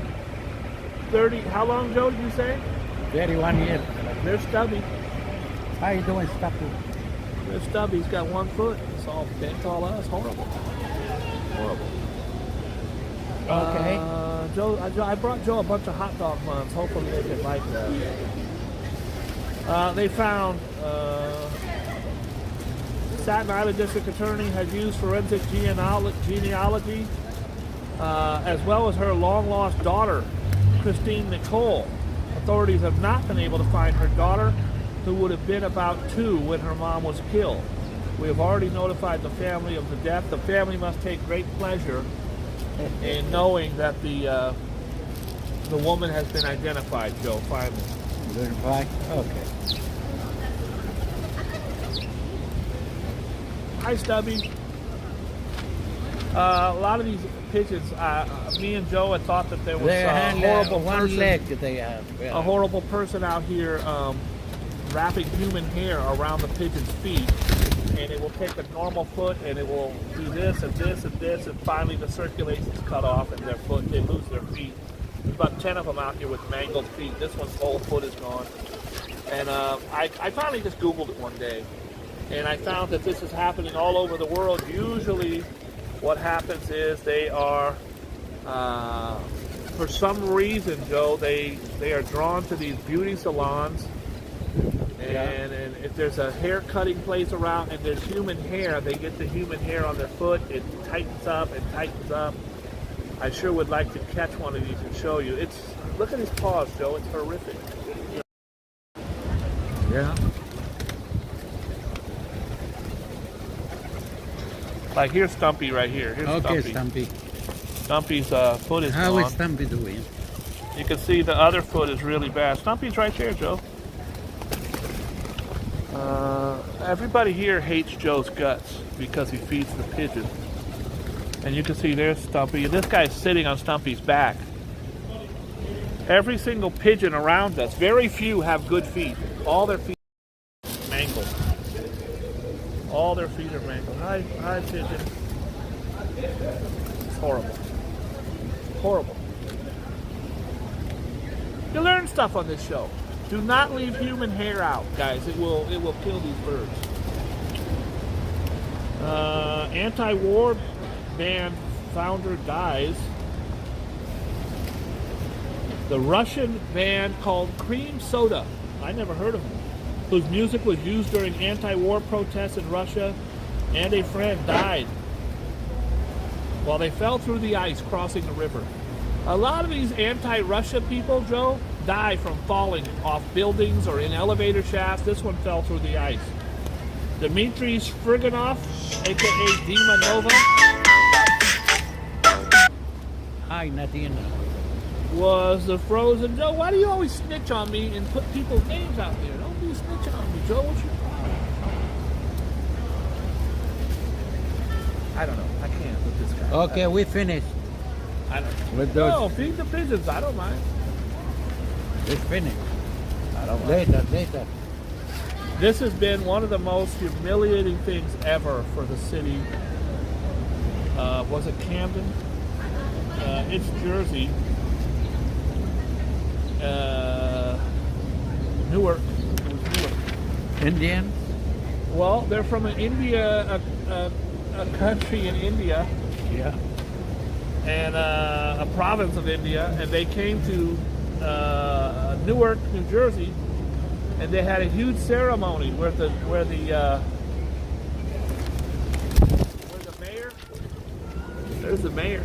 30, how long, Joe, did you say? 31 years. There's Stubby. How you doing, Stubby? There's Stubby. He's got 1 foot. It's all bent all us. Horrible. Horrible. Okay. Joe, I brought Joe a bunch of hot dog buns. Hopefully they can like that. They found Staten Island District Attorney has used forensic genealogy as well as her long-lost daughter, Christine Nicole. Authorities have not been able to find her daughter, who would have been about 2 when her mom was killed. We have already notified the family of the death. The family must take great pleasure in knowing that the woman has been identified, Joe, finally. Identified? Okay. Hi, Stubby. A lot of these pigeons, me and Joe had thought that there was a horrible one person, leg they have. Yeah. a horrible person out here wrapping human hair around the pigeon's feet, and it will take a normal foot and it will do this and this and this, and finally the circulation's cut off and they lose their feet. There's about 10 of them out here with mangled feet. This one's whole foot is gone. And I finally just Googled it one day, and I found that this is happening all over the world. Usually what happens is they are, for some reason, Joe, they are drawn to these beauty salons, and if there's a hair cutting place around and there's human hair, they get the human hair on their foot, it tightens up and tightens up. I sure would like to catch one of these and show you. Look at his paws, Joe, it's horrific. Yeah. Like here's Stumpy right here. Here's Okay, Stumpy. Stumpy. Stumpy's foot is How gone. is Stumpy doing? You can see the other foot is really bad. Stumpy's right there, Joe. Everybody here hates Joe's guts because he feeds the pigeons. And you can see there's Stumpy. This guy's sitting on Stumpy's back. Every single pigeon around us, very few have good feet. All their feet are mangled. All their feet are mangled. Hi, pigeon. It's horrible. Horrible. You learn stuff on this show. Do not leave human hair out, guys. It will kill these birds. Anti-war band founder dies. The Russian band called Cream Soda, I never heard of them, whose music was used during anti-war protests in Russia, and a friend died while they fell through the ice crossing the river. A lot of these anti-Russia people, Joe, die from falling off buildings or in elevator shafts. This one fell through the ice. Dmitry Svirganov, aka Dima Nova, Hi, Nadine. was the frozen. Joe, why do you always snitch on me and put people's names out there? Don't be snitching on me, Joe. What's your problem? I don't know. I can't with this guy. Okay, we finished. I don't know. With those, No, feed the pigeons. I don't mind. we finished. I don't mind. Later. This has been one of the most humiliating things ever for the city. Was it Camden? It's Jersey. Newark. It was Newark. Indian? Well, they're from an India, a country in India, Yeah. and a province of India, and they came to Newark, New Jersey, and they had a huge ceremony where the mayor, there's the mayor,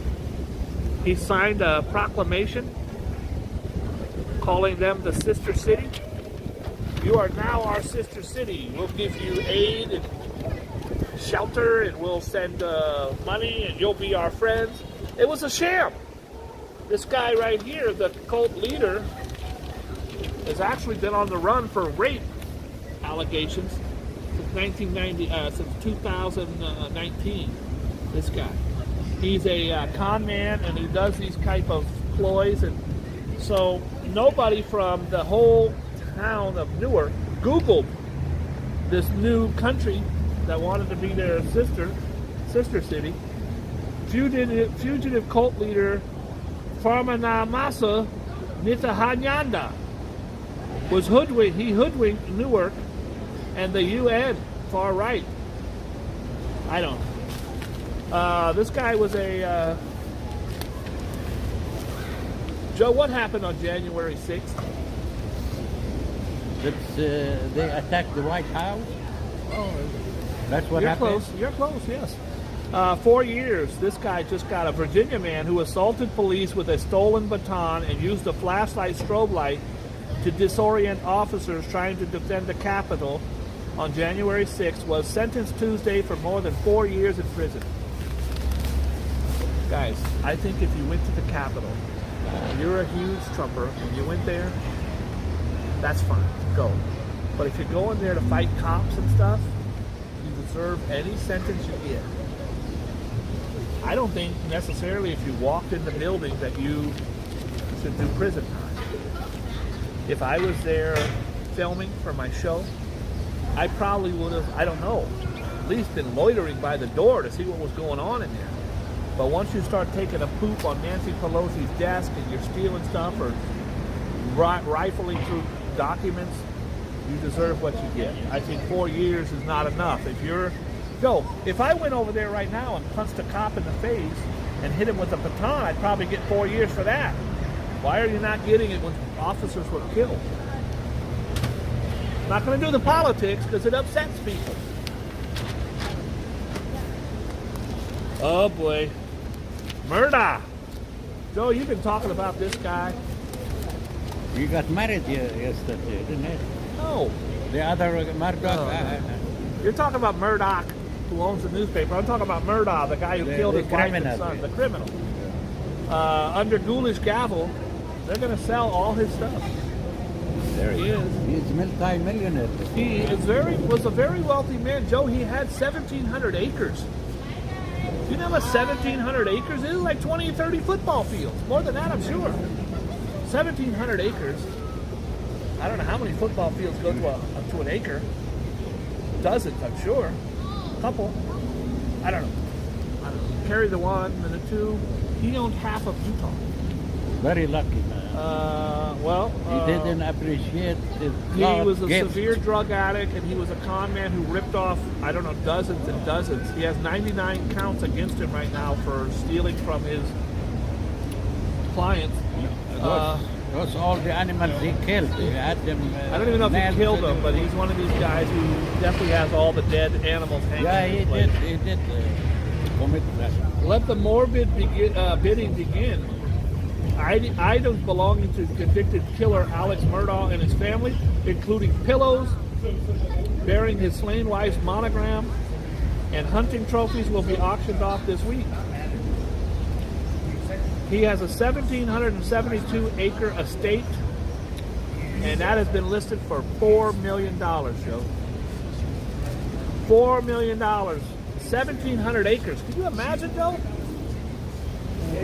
he signed a proclamation calling them the sister city. You are now our sister city. We'll give you aid and shelter, and we'll send money, and you'll be our friends. It was a sham. This guy right here, the cult leader, has actually been on the run for rape allegations. 1990 since 2019. This guy, he's a con man, and he does these type of ploys, and so nobody from the whole town of Newark Googled this new country that wanted to be their sister city. Fugitive cult leader Farmanamasa Nitahanyanda was hoodwinked. He hoodwinked Newark and the UN far right. I don't know. This guy was a Joe. What happened on January 6th? They attacked the White House. Oh, That's what happened. You're close. Yes. 4 years. This guy just got a Virginia man who assaulted police with a stolen baton and used a flashlight strobe light to disorient officers trying to defend the Capitol on January 6th, was sentenced Tuesday for more than 4 years in prison. Guys, I think if you went to the Capitol, you're a huge Trumper, and you went there, that's fine, go. But if you're going there to fight cops and stuff, you deserve any sentence you get. I don't think necessarily if you walked in the building that you should do prison time. If I was there filming for my show, I probably would have, I don't know, at least been loitering by the door to see what was going on in there. But once you start taking a poop on Nancy Pelosi's desk and you're stealing stuff or rifling through documents, you deserve what you get. I think 4 years is not enough. If I went over there right now and punched a cop in the face and hit him with a baton, I'd probably get 4 years for that. Why are you not getting it when officers were killed? Not going to do the politics because it upsets people. Oh boy. Murdoch. Joe, you've been talking about this guy. You got married yesterday, didn't it? No. The other Murdoch. You're talking about Murdoch, who owns the newspaper. I'm talking about Murdoch, the guy who killed his wife and son, the criminal. Under ghoulish gavel, they're going to sell all his stuff. There he is. He's multi-millionaire. He was a very wealthy man. Joe, he had 1,700 acres. You know what 1,700 acres is? Like 20 or 30 football fields. More than that, I'm sure. 1,700 acres. I don't know how many football fields go to an acre. Dozens, I'm sure. A couple. I don't know. Carry the one and the two. He owned half of Utah. Very lucky, man. He didn't appreciate his He was a gifts. severe drug addict, and he was a con man who ripped off, I don't know, dozens and dozens. He has 99 counts against him right now for stealing from his clients. Those all the animals he killed. He had them. I don't even know if he killed them, but he's one of these guys who definitely has all the dead animals hanging. Yeah, in he his place. did. He did commit that. Let the morbid bidding begin. Items belonging to convicted killer Alex Murdoch and his family, including pillows bearing his slain wife's monogram and hunting trophies, will be auctioned off this week. He has a 1,772-acre estate, and that has been listed for $4 million, Joe. $4 million. 1,700 acres. Can you imagine, Joe?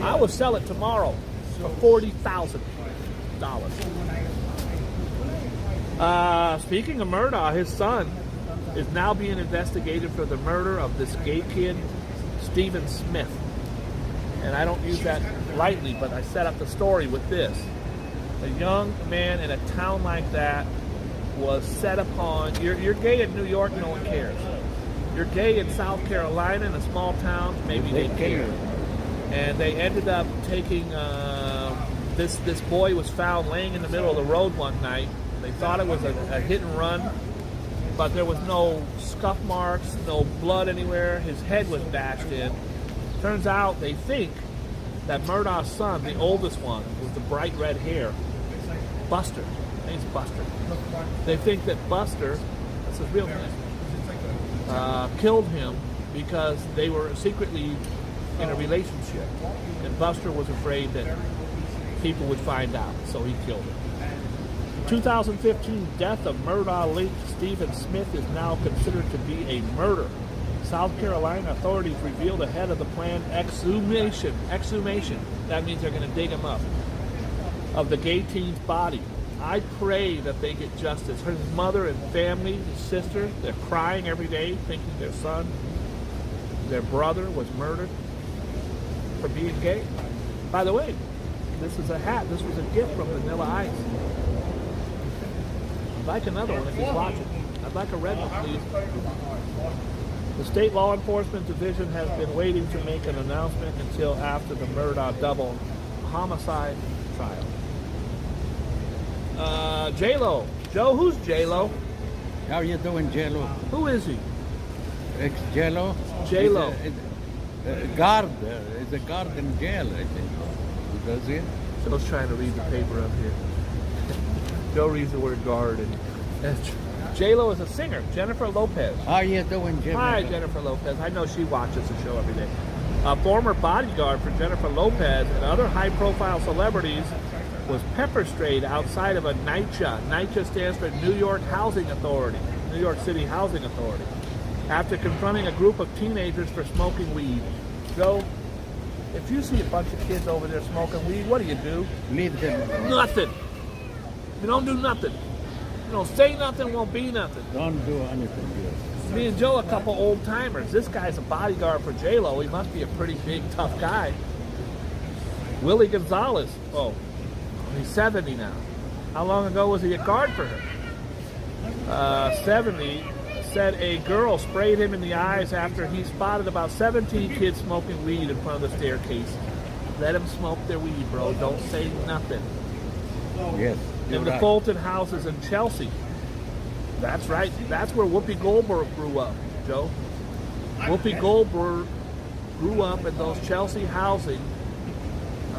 I will sell it tomorrow for $40,000. Speaking of Murdoch, his son is now being investigated for the murder of this gay kid, Stephen Smith. And I don't use that lightly, but I set up the story with this. A young man in a town like that was set upon. You're gay in New York, no one cares. You're gay in South Carolina, in a small town, maybe they care. And they ended up taking this boy was found laying in the middle of the road one night. They thought it was a hit and run, but there was no scuff marks, no blood anywhere. His head was bashed in. Turns out they think that Murdoch's son, the oldest one, with the bright red hair, Buster. His name's Buster. They think that Buster, that's his real name, killed him because they were secretly in a relationship, and Buster was afraid that people would find out, so he killed him. 2015 death of Murdoch link Stephen Smith is now considered to be a murder. South Carolina authorities revealed ahead of the planned exhumation. That means they're going to dig him up. Of the gay teen's body. I pray that they get justice. Her mother and family, his sister, they're crying every day thinking their son, their brother was murdered for being gay. By the way, this is a hat. This was a gift from Vanilla Ice. I'd like another one if he's watching. I'd like a red one, please. The State Law Enforcement Division has been waiting to make an announcement until after the Murdoch double homicide trial. J-Lo. Joe, who's J-Lo? How you doing, J-Lo? Who is he? Ex-J-Lo? J-Lo. Guard. It's a guard in jail, I think. Does he? Joe's trying to read the paper up here. Joe reads the word guard. And J-Lo is a singer. Jennifer Lopez. How you doing, Jennifer? Hi, Jennifer Lopez. I know she watches the show every day. A former bodyguard for Jennifer Lopez and other high-profile celebrities was pepper sprayed outside of a NYCHA. NYCHA stands for New York Housing Authority, New York City Housing Authority, after confronting a group of teenagers for smoking weed. Joe, if you see a bunch of kids over there smoking weed, what do? Leave them. Nothing. You don't do nothing. You don't say nothing, won't be nothing. Don't do anything here. Me and Joe, a couple old timers. This guy's a bodyguard for J-Lo. He must be a pretty big, tough guy. Willie Gonzalez. Oh, he's 70 now. How long ago was he a guard for her? 70. Said a girl sprayed him in the eyes after he spotted about 17 kids smoking weed in front of the staircase. Let them smoke their weed, bro. Don't say nothing. Yes. In the Fulton houses in Chelsea. That's right. That's where Whoopi Goldberg grew up, Joe. Whoopi Goldberg grew up in those Chelsea housing.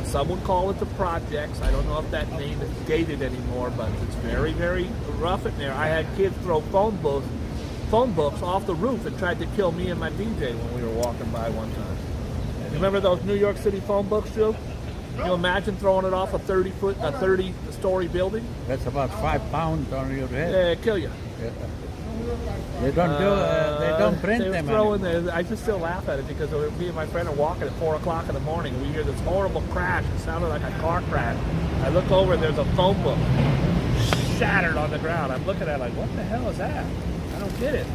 Some would call it the projects. I don't know if that name is dated anymore, but it's very, very rough in there. I had kids throw phone books off the roof and tried to kill me and my DJ when we were walking by one time. You remember those New York City phone books, Joe? Can you imagine throwing it off a 30-story building? That's about 5 pounds on your head. Yeah, kill you. Yeah. They don't print them anymore. I just still laugh at it because me and my friend are walking at 4 o'clock in the morning and we hear this horrible crash. It sounded like a car crash. I look over and there's a phone book shattered on the ground. I'm looking at it like, what the hell is that? I don't get it.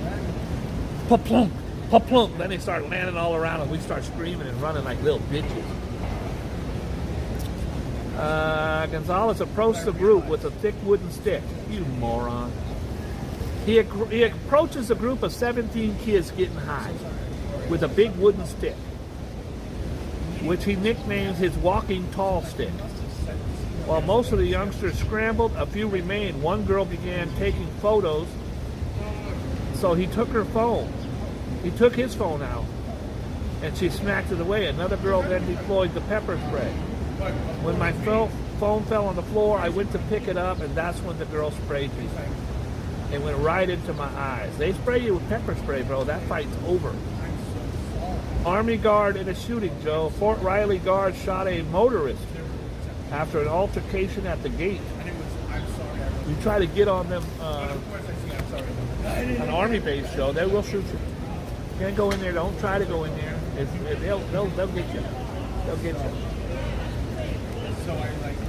Pa-plunk, pa-plunk. Then they start landing all around and we start screaming and running like little bitches. Gonzalez approached the group with a thick wooden stick. You moron. He approaches a group of 17 kids getting high with a big wooden stick, which he nicknames his walking tall stick. While most of the youngsters scrambled, a few remained. One girl began taking photos, so he took her phone. He took his phone out, and she smacked it away. Another girl then deployed the pepper spray. When my phone fell on the floor, I went to pick it up, and that's when the girl sprayed me. It went right into my eyes. They spray you with pepper spray, bro. That fight's over. Army guard in a shooting, Joe. Fort Riley guard shot a motorist after an altercation at the gate. You try to get on them an army base, Joe, they will shoot you. You can't go in there. Don't try to go in there. They'll get you. They'll get you.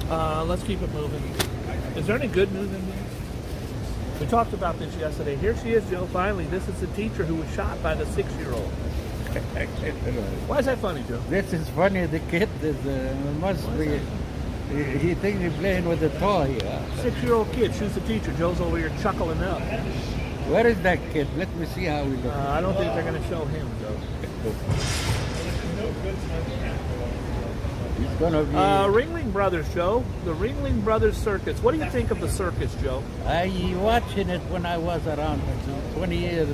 Let's keep it moving. Is there any good news in here? We talked about this yesterday. Here she is, Joe. Finally, this is the teacher who was shot by the 6-year-old. Why is that funny, Joe? This is funny. The kid must be. He thinks he's playing with a toy. 6-year-old kid shoots the teacher. Joe's over here chuckling up. Where is that kid? Let me see how he looks. I don't think they're going to show him, Joe. He's going to be... Ringling Brothers, Joe. The Ringling Brothers Circus. What do you think of the circus, Joe? I watching it when I was around 20 years,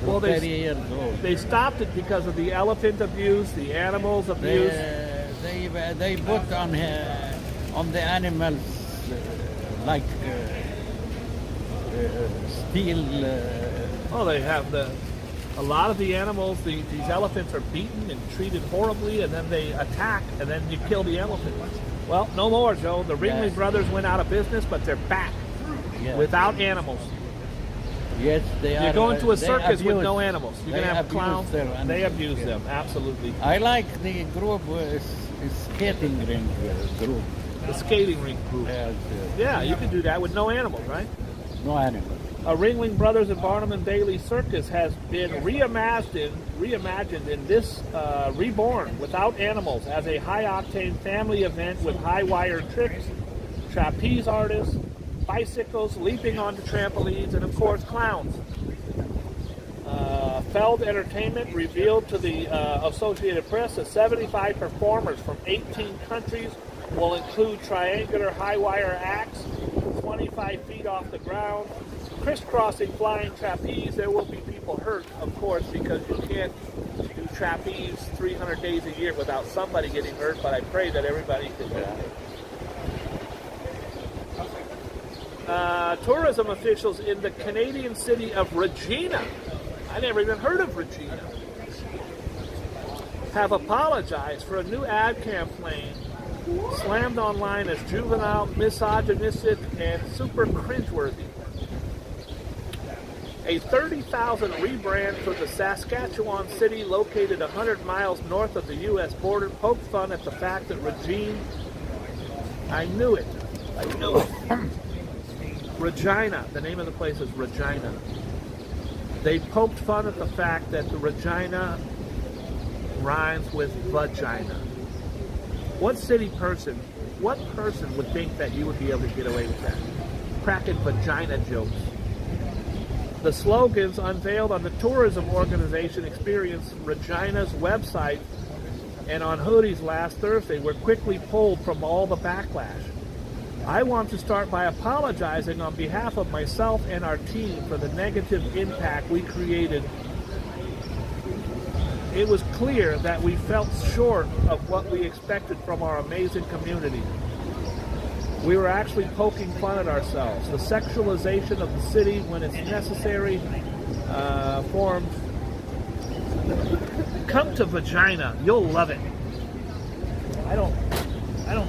30 years old. They stopped it because of the elephant abuse, the animals abuse. They put on the animals like steel. They have a lot of the animals, these elephants are beaten and treated horribly, and then they attack, and then you kill the elephant. Well, no more, Joe. The Ringling Brothers went out of business, but they're back. yeah. without animals. Yes, they are. You're going to a they circus with abuse- no animals. You're they going to have abuse clowns. their animals, They abuse yeah. them, absolutely. I like the group, skating rink group. The skating rink group. Yes, Yeah, you can do that with no animals, right? no animals. A Ringling Brothers and Barnum and Bailey Circus has been reimagined in this reborn without animals as a high-octane family event with high-wire tricks, trapeze artists, bicycles, leaping onto trampolines, and of course clowns. Feld Entertainment revealed to the Associated Press that 75 performers from 18 countries will include triangular high-wire acts, 25 feet off the ground, crisscrossing flying trapeze. There will be people hurt, of course, because you can't do trapeze 300 days a year without somebody getting hurt, but I pray that everybody can. Tourism officials in the Canadian city of Regina, I never even heard of Regina, have apologized for a new ad campaign slammed online as juvenile, misogynistic, and super cringeworthy. A 30,000 rebrand for the Saskatchewan city located 100 miles north of the U.S. border poked fun at the fact that Regina, I knew it. Regina, the name of the place is Regina. They poked fun at the fact that the Regina rhymes with vagina. What person would think that you would be able to get away with that? Cracking vagina jokes. The slogans unveiled on the tourism organization Experience Regina's website and on hoodies last Thursday were quickly pulled from all the backlash. I want to start by apologizing on behalf of myself and our team for the negative impact we created. It was clear that we fell short of what we expected from our amazing community. We were actually poking fun at ourselves. The sexualization of the city, when it's necessary, forms. Come to Vagina, you'll love it. I don't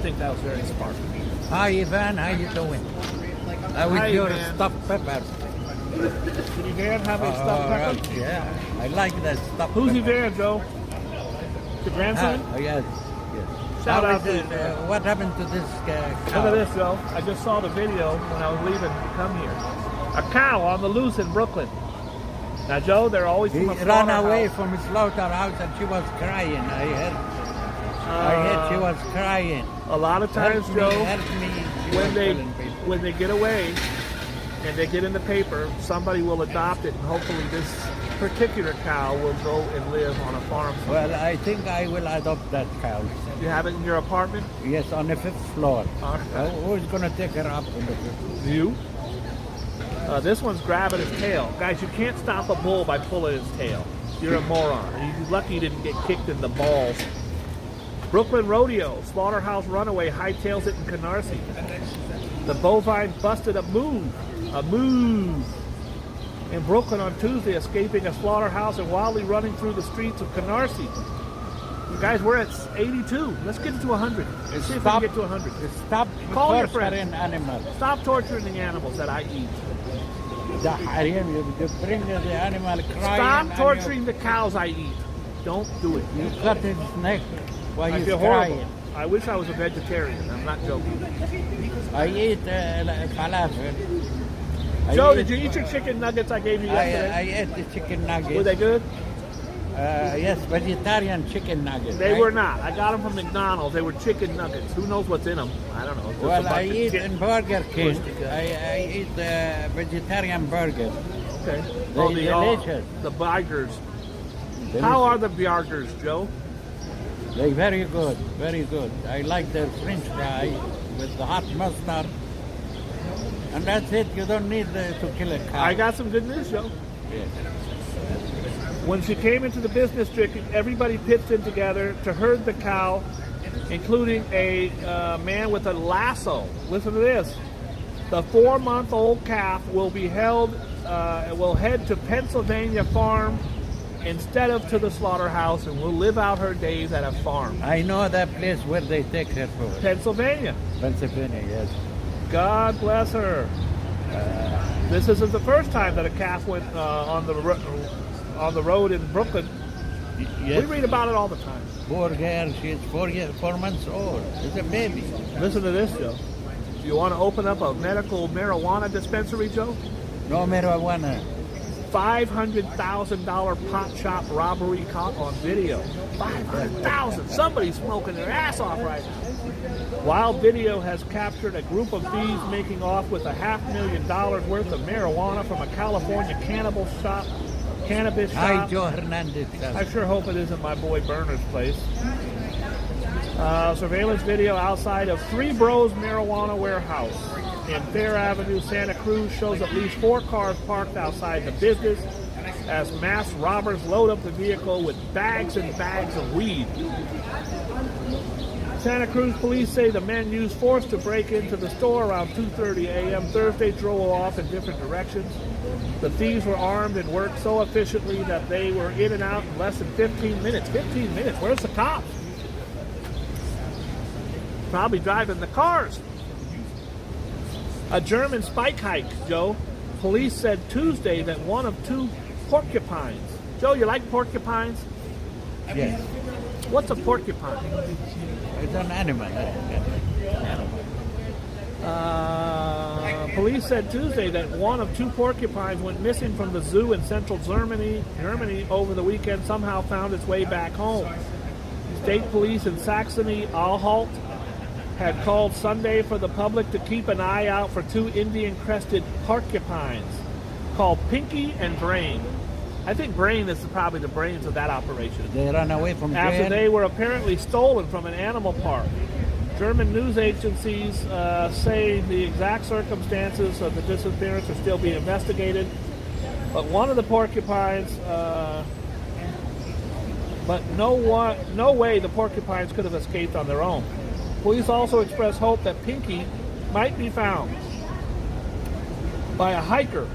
think that was very smart. Hi, Ivan. How you doing? With Hi, your Ivan. stuffed peppers. Did Ivan have a stuffed pepper? Yeah, I like that stuffed Who's pepper. Ivan, Joe? The grandson? Yes. Shout How out is to it, what happened to this cow? Look at this, Joe. I just saw the video when I was leaving to come here. A cow on the loose in Brooklyn. Now, Joe, they're always He from a ran slaughterhouse. away from his slaughterhouse and she was crying. I heard she was crying. A lot of times, Help Joe, me, help me. She when was they telling people. when they get away and they get in the paper, somebody will adopt it, and hopefully this particular cow will go and live on a farm. Well, I think I will adopt that cow. You have it in your apartment? Yes, on the 5th floor. All right. Who's going to take her up on the 5th? You? This one's grabbing his tail. Guys, you can't stop a bull by pulling his tail. You're a moron. You're lucky you didn't get kicked in the balls. Brooklyn Rodeo, Slaughterhouse Runaway hightails it in Canarsie. The bovine busted a move in Brooklyn on Tuesday, escaping a slaughterhouse and wildly running through the streets of Canarsie. Guys, we're at 82. Let's get it to 100. Let's see if we can get to 100. Stop Call your torturing friends. animals. Stop torturing the animals that I eat. The harim, you bring the animal crying. Stop and torturing the cows I eat. Don't do it. You cut his neck while I he's feel crying. horrible. I wish I was a vegetarian. I'm not joking. I eat falafel. Joe, did you eat your chicken nuggets I gave you yesterday? I ate the chicken nuggets. Were they good? Yes, vegetarian chicken nuggets. They right? were not. I got them from McDonald's. They were chicken nuggets. Who knows what's in them? I don't know. Just a Well, bunch I of eat chicken. in Burger King. I eat vegetarian burgers. Okay. They're delicious. The Biggers. How are the Biggers, Joe? They're very good, very good. I like their French fry with the hot mustard. And that's it. You don't need to kill a cow. I got some good news, Joe. Yes. When she came into the business district, everybody pitched in together to herd the cow, including a man with a lasso. Listen to this. The 4-month-old calf will be will head to Pennsylvania farm instead of to the slaughterhouse, and will live out her days at a farm. I know that place where they take her for. Pennsylvania. Pennsylvania, yes. God bless her. This isn't the first time that a calf went on the road in Brooklyn. Yes. We read about it all the time. Poor girl, she's 4 months old. It's a baby. Listen to this, Joe. Do you want to open up a medical marijuana dispensary, Joe? No marijuana. $500,000 pot shop robbery caught on video. $500,000. Somebody's smoking their ass off right now. Wild video has captured a group of thieves making off with $500,000 worth of marijuana from a California cannabis shop. Hi, Joe Hernandez. I sure hope it isn't my boy Berner's place. Surveillance video outside of Three Bros Marijuana Warehouse in Fair Avenue, Santa Cruz shows at least 4 cars parked outside the business as masked robbers load up the vehicle with bags and bags of weed. Santa Cruz police say the men used force to break into the store around 2:30 a.m. Thursday, drove off in different directions. The thieves were armed and worked so efficiently that they were in and out in less than 15 minutes. 15 minutes? Where's the cops? Probably driving the cars. A German spike hike, Joe. Police said Tuesday that one of 2 porcupines. Joe, you like porcupines? Yes. What's a porcupine? It's an animal. Police said Tuesday that one of 2 porcupines went missing from the zoo in central Germany over the weekend, somehow found its way back home. State police in Saxony-Anhalt had called Sunday for the public to keep an eye out for 2 Indian-crested porcupines called Pinky and Brain. I think Brain is probably the brains of that operation. They ran away from jail. After they were apparently stolen from an animal park. German news agencies say the exact circumstances of the disappearance are still being investigated. But one of the porcupines, but no way the porcupines could have escaped on their own. Police also expressed hope that Pinky might be found by a hiker.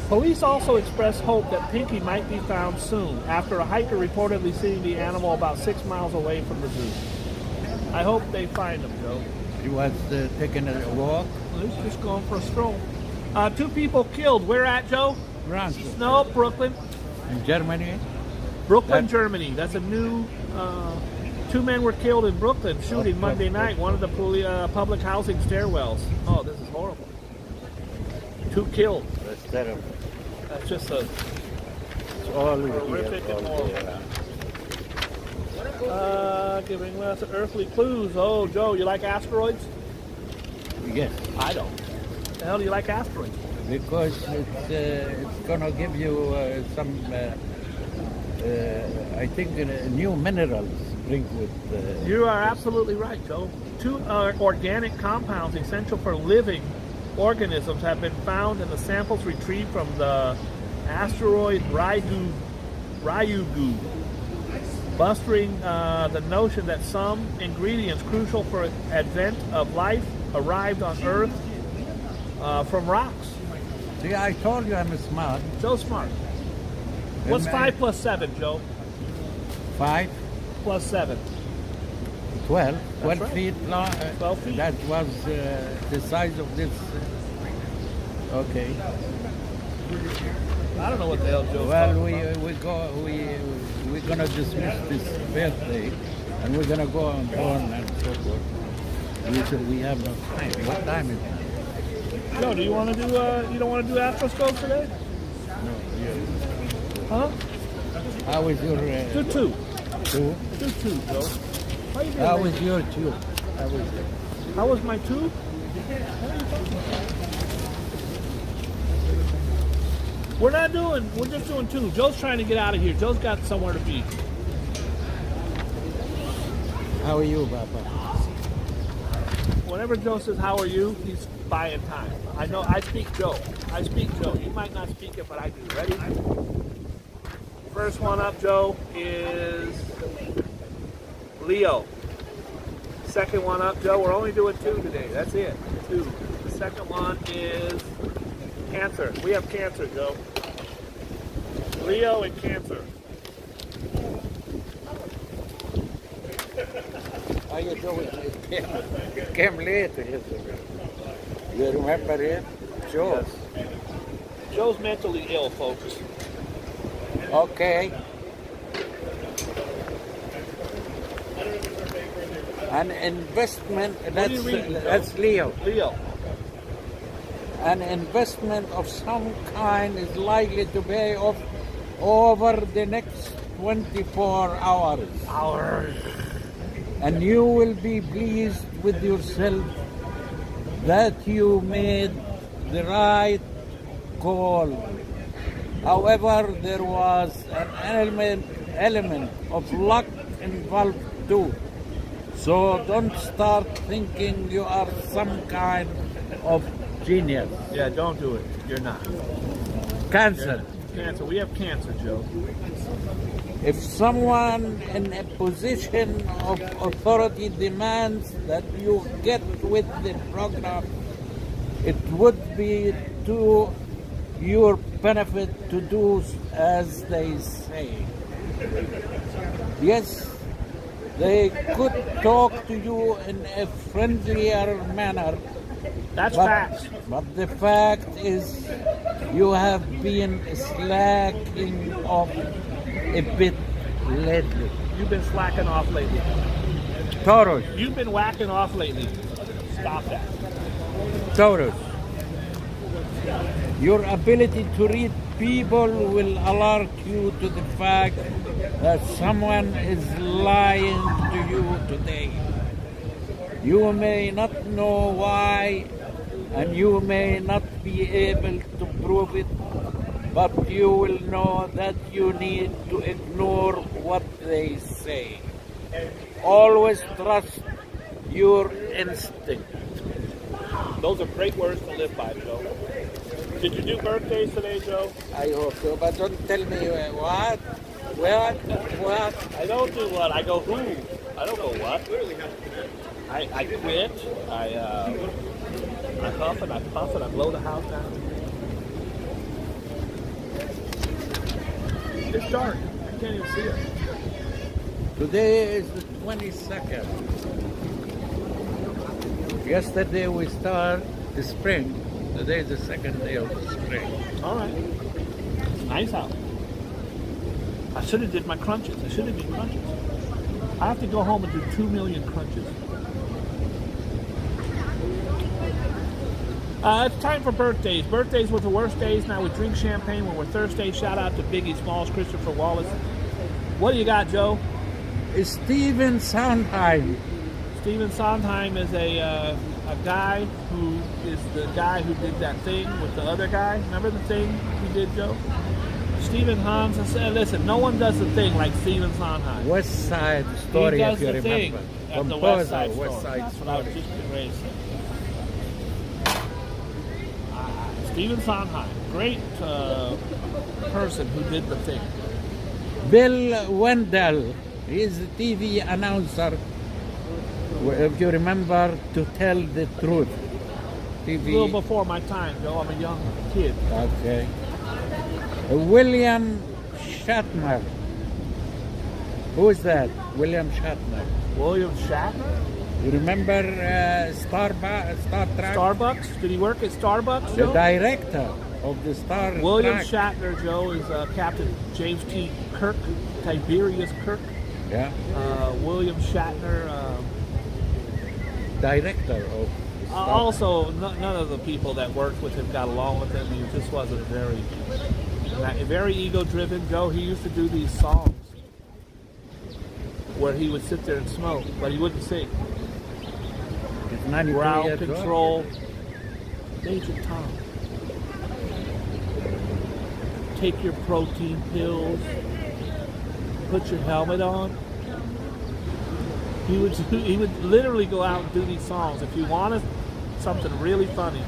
Police also expressed hope that Pinky might be found soon after a hiker reportedly seeing the animal about 6 miles away from the zoo. I hope they find him, Joe. He was taking a walk. He's just going for a stroll. 2 people killed. Where at, Joe? France. No, Brooklyn. In Germany. Brooklyn, Germany. That's a new... 2 men were killed in Brooklyn shooting Monday night, one of the public housing stairwells. Oh, this is horrible. 2 killed. That's terrible. That's just a It's all horrific and horrible. Giving us earthly clues. Oh, Joe, you like asteroids? Yes. I don't. The hell do you like asteroids? Because it's gonna give you some, I think, new minerals. With, you are absolutely right, Joe. 2 organic compounds essential for living organisms have been found in the samples retrieved from the asteroid Ryugu, busting the notion that some ingredients crucial for advent of life arrived on Earth from rocks. See, I told you I'm smart. So smart. What's 5 plus 7, Joe? 5 plus 7. 12. 12 right. feet long. 12 feet. That was the size of this. Okay. I don't know what the hell Joe's Well, talking we're gonna dismiss this birthday, and we're gonna go on and so forth. We have no time. What time is it? Joe, do you want to do? You don't want to do astroscope today? No. Yeah. Huh? How is your? Do 2. 2? Do 2, Joe. How you doing? How was your 2? How was my 2? We're just doing 2. Joe's trying to get out of here. Joe's got somewhere to be. How are you, Papa? Whenever Joe says, how are you, he's buying time. I know, I speak Joe. You might not speak it, but I do. Ready? First one up, Joe, is Leo. Second one up, Joe, we're only doing 2 today. That's it, 2. The second one is Cancer. We have Cancer, Joe. Leo and Cancer. How you doing? Came late. You remember him? Joe. Yes. Joe's mentally ill, folks. Okay. An investment, What are you reading, Joe? that's Leo. Leo. An investment of some kind is likely to pay off over the next 24 hours. And you will be pleased with yourself that you made the right call. However, there was an element of luck involved too. So don't start thinking you are some kind of genius. Yeah, don't do it. You're not. Cancer. Cancer. We have cancer, Joe. If someone in a position of authority demands that you get with the program, it would be to your benefit to do as they say. Yes, they could talk to you in a friendlier manner. That's facts. But the fact is, you have been slacking off a bit lately. You've been slacking off lately. Taurus. You've been whacking off lately. Stop that. Taurus. Your ability to read people will alert you to the fact that someone is lying to you today. You may not know why, and you may not be able to prove it, but you will know that you need to ignore what they say. Always trust your instinct. Those are great words to live by, Joe. Did you do birthdays today, Joe? I hope so, but don't tell me what. I don't do what. I go who. I don't go what. I quit. I huff and I puff and I blow the house down. It's dark. I can't even see it. Today is the 22nd. Yesterday we start the spring. Today is the second day of the spring. All right. It's nice out. I should have did my crunches. I should have did crunches. I have to go home and do 2 million crunches. It's time for birthdays. Birthdays were the worst days. Now we drink champagne when we're thirsty. Shout out to Biggie Smalls, Christopher Wallace. What do you got, Joe? Stephen Sondheim. Stephen Sondheim is a guy who is the guy who did that thing with the other guy. Remember the thing he did, Joe? Stephen Hans. Listen, no one does the thing like Stephen Sondheim. West Side Story, He does if you the thing remember. at the West Side West Story. Side That's what I was Story. just getting ready to say. Stephen Sondheim, great person who did the thing. Bill Wendell, he is a TV announcer. If you remember, To Tell the Truth. TV. A little before my time, Joe. I'm a young kid. Okay. William Shatner. Who is that? William Shatner. William Shatner? You remember Star Trek? Starbucks? Did he work at Starbucks, The Joe? director of the Star William Trek. Shatner, Joe, is Captain James T. Kirk, Tiberius Kirk. Yeah. William Shatner. Director of Star Also, none of the people that worked with him got along with him. He just wasn't very ego-driven. Joe, he used to do these songs where he would sit there and smoke, but he wouldn't sing. It's 92 Ground years old. control. Major Tom. Take your protein pills. Put your helmet on. He would literally go out and do these songs. If you wanted something really funny,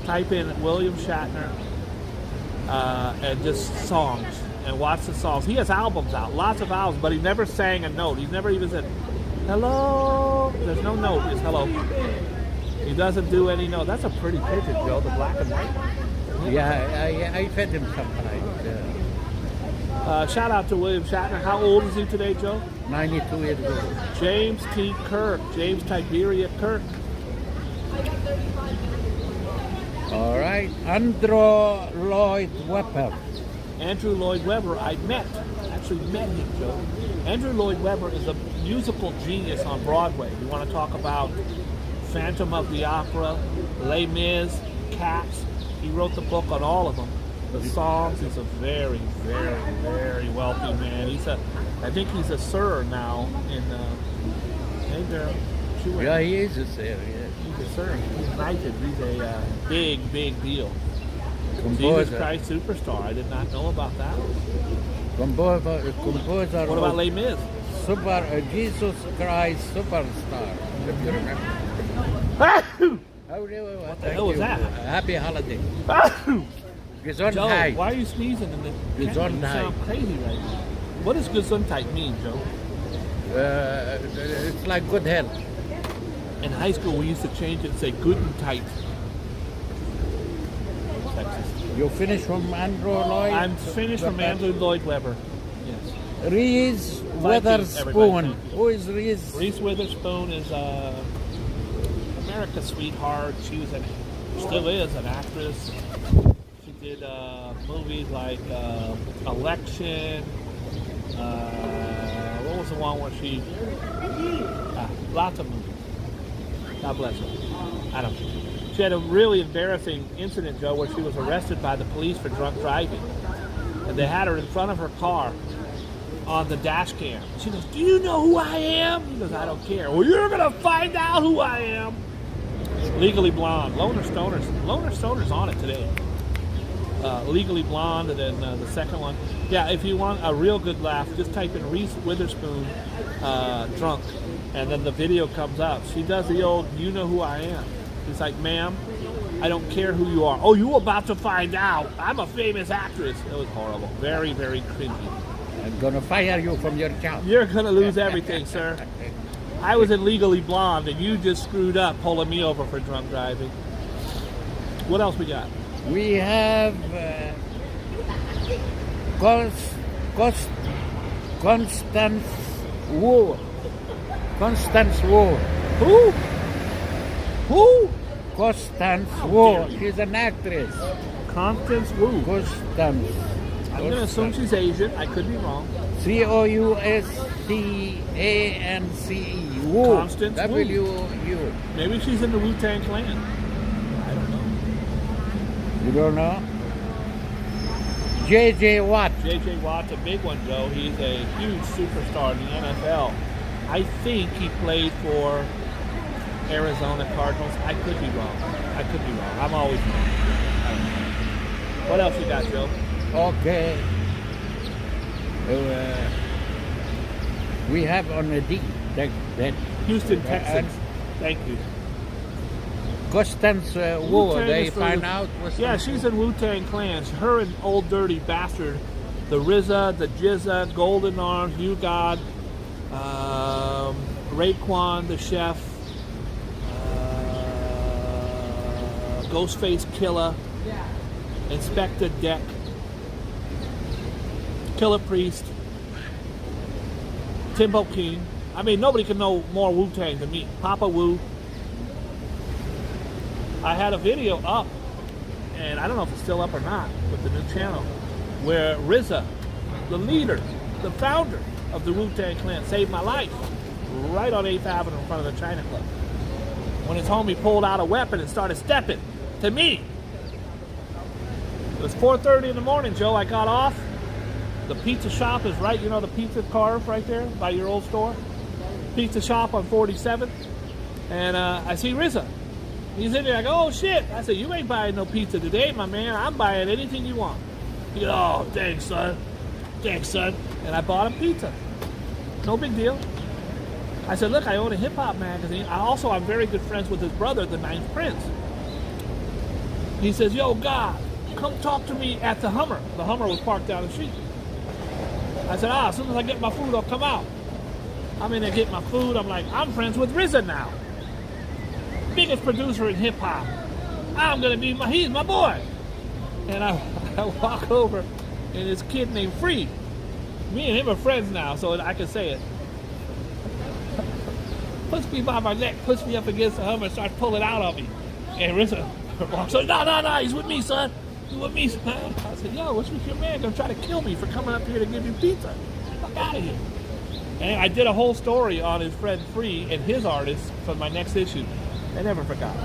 type in William Shatner and just songs and watch the songs. He has albums out, lots of albums, but he never sang a note. He's never even said, hello. There's no note, just hello. He doesn't do any note. That's a pretty pigeon, Joe, the black and white. Yeah, I fed him sometimes. Shout out to William Shatner. How old is he today, Joe? 92 years old. James T. Kirk, James Tiberia Kirk. All right. Andrew Lloyd Webber. Andrew Lloyd Webber, actually met him, Joe. Andrew Lloyd Webber is a musical genius on Broadway. You want to talk about Phantom of the Opera, Les Mis, Cats. He wrote the book on all of them. The songs. He's a very, very, very wealthy man. I think he's a sir now in. Hey, girl. Yeah, he is a sir. Yeah. He's a sir. He's knighted. He's a big, big deal. Composer. Jesus Christ superstar. I did not know about that. Composer. What about Les Mis? Jesus Christ superstar. If you remember. What the hell was that? Happy holiday. Joe, Gesundheit. why are you sneezing in the Gesundheit. You sound crazy right now. What does Gesundheit mean, Joe? It's like good health. In high school, we used to change it and say Guten Tight. Texas. You finished from Andrew Lloyd? I'm finished from Andrew Lloyd Webber. Yes. Reese everybody. Witherspoon. Who is Reese? Reese Witherspoon is America's sweetheart. She was still is an actress. She did movies like Election. What was the one where she? Lots of movies. God bless her. I don't know. She had a really embarrassing incident, Joe, where she was arrested by the police for drunk driving. And they had her in front of her car on the dash cam. She goes, "Do you know who I am?" He goes, "I don't care." "Well, you're going to find out who I am." Legally Blonde. Loner Stoner's on it today. Legally Blonde, and then the second one. Yeah, if you want a real good laugh, just type in Reese Witherspoon drunk, and then the video comes up. She does the old, "You know who I am." It's like, "Ma'am, I don't care who you are." "Oh, you about to find out. I'm a famous actress." It was horrible. Very, very cringy. I'm gonna fire you from your job. You're gonna lose everything, sir. I was in Legally Blonde, and you just screwed up pulling me over for drunk driving. What else we got? We have Constance Wu. Constance Wu. Who? Who? Constance Wu. She's an actress. Constance Wu. Constance. I'm going to assume she's Asian. I could be wrong. Coustance. Wu. Constance Wu. W-U. Maybe she's in the Wu-Tang Clan. I don't know. You don't know? J.J. Watt. J.J. Watt's a big one, Joe. He's a huge superstar in the NFL. I think he played for Arizona Cardinals. I could be wrong. I'm always wrong. I don't know. What else you got, Joe? Okay. We have on the D that Houston Texans. Thank you. Constance Wu. Wu-Tang They is for find the- out. Yeah, she's in Wu-Tang Clans. Her and Old Dirty Bastard, the RZA, the Jizza, Golden Arms, You God, Raekwon, the Chef, Ghostface Killer, Inspector Deck, Killer Priest, Timbo King. I mean, nobody can know more Wu-Tang than me. Papa Wu. I had a video up, and I don't know if it's still up or not, with the new channel, where RZA, the leader, the founder of the Wu-Tang Clan, saved my life right on 8th Avenue in front of the China Club. When his homie pulled out a weapon and started stepping to me. It was 4:30 in the morning, Joe. I got off. The pizza shop is right, you know, the pizza carve right there by your old store. Pizza shop on 47th. And I see RZA. He's in there. I go, "Oh, shit." I said, "You ain't buying no pizza today, my man. I'm buying anything you want." He goes, "Oh, thanks, son. Thanks, son." And I bought him pizza. No big deal. I said, "Look, I own a hip-hop magazine. I'm very good friends with his brother, the Ninth Prince." He says, "Yo, God, come talk to me at the Hummer." The Hummer was parked down the street. I said, "As soon as I get my food, I'll come out." I'm in there getting my food. I'm like, I'm friends with RZA now. Biggest producer in hip-hop. He's my boy. And I walk over, and this kid named Free. Me and him are friends now, so I can say it. Puts me by my neck, puts me up against the Hummer, starts pulling out of me. And RZA walks up, no, he's with me, son. He's with me, son. I said, yo, what's with your man? Gonna try to kill me for coming up here to give you pizza. Fuck out of here. And I did a whole story on his friend Free and his artist for my next issue. I never forgot.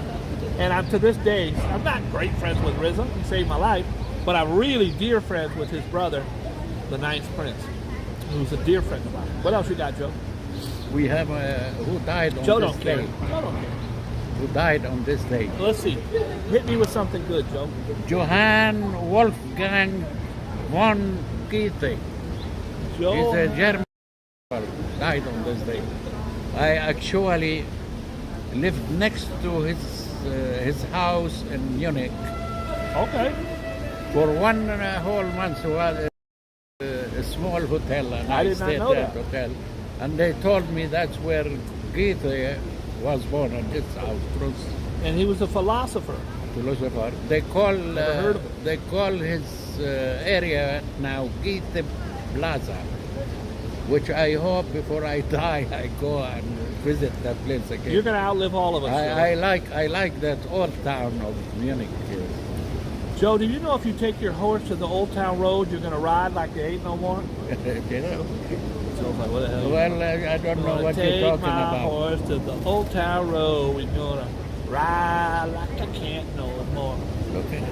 And to this day, I'm not great friends with RZA. He saved my life. But I'm really dear friends with his brother, the Ninth Prince, who's a dear friend of mine. What else you got, Joe? We have who died on Joe this don't care. day. Joe don't care. Who died on this day? Let's see. Hit me with something good, Joe. Johann Wolfgang von Goethe. Joe. He's a German. Died on this day. I actually lived next to his house in Munich. Okay. For one whole month, was a small hotel, and I I did not stayed know at that. hotel. And they told me that's where Goethe was born, on this house, And he was a philosopher. philosopher. They call heard of it. they call his area now Goethe Plaza, which I hope before I die I go and visit that place again. You're gonna outlive all of us. I like that old town of Munich. Joe, do you know if you take your horse to the Old Town Road, you're gonna ride like there ain't no more? You know? Joe's like, what the hell? Well, I don't know what you're Take talking my about. horse to the Old Town Road. We're gonna ride like I can't no more. Okay.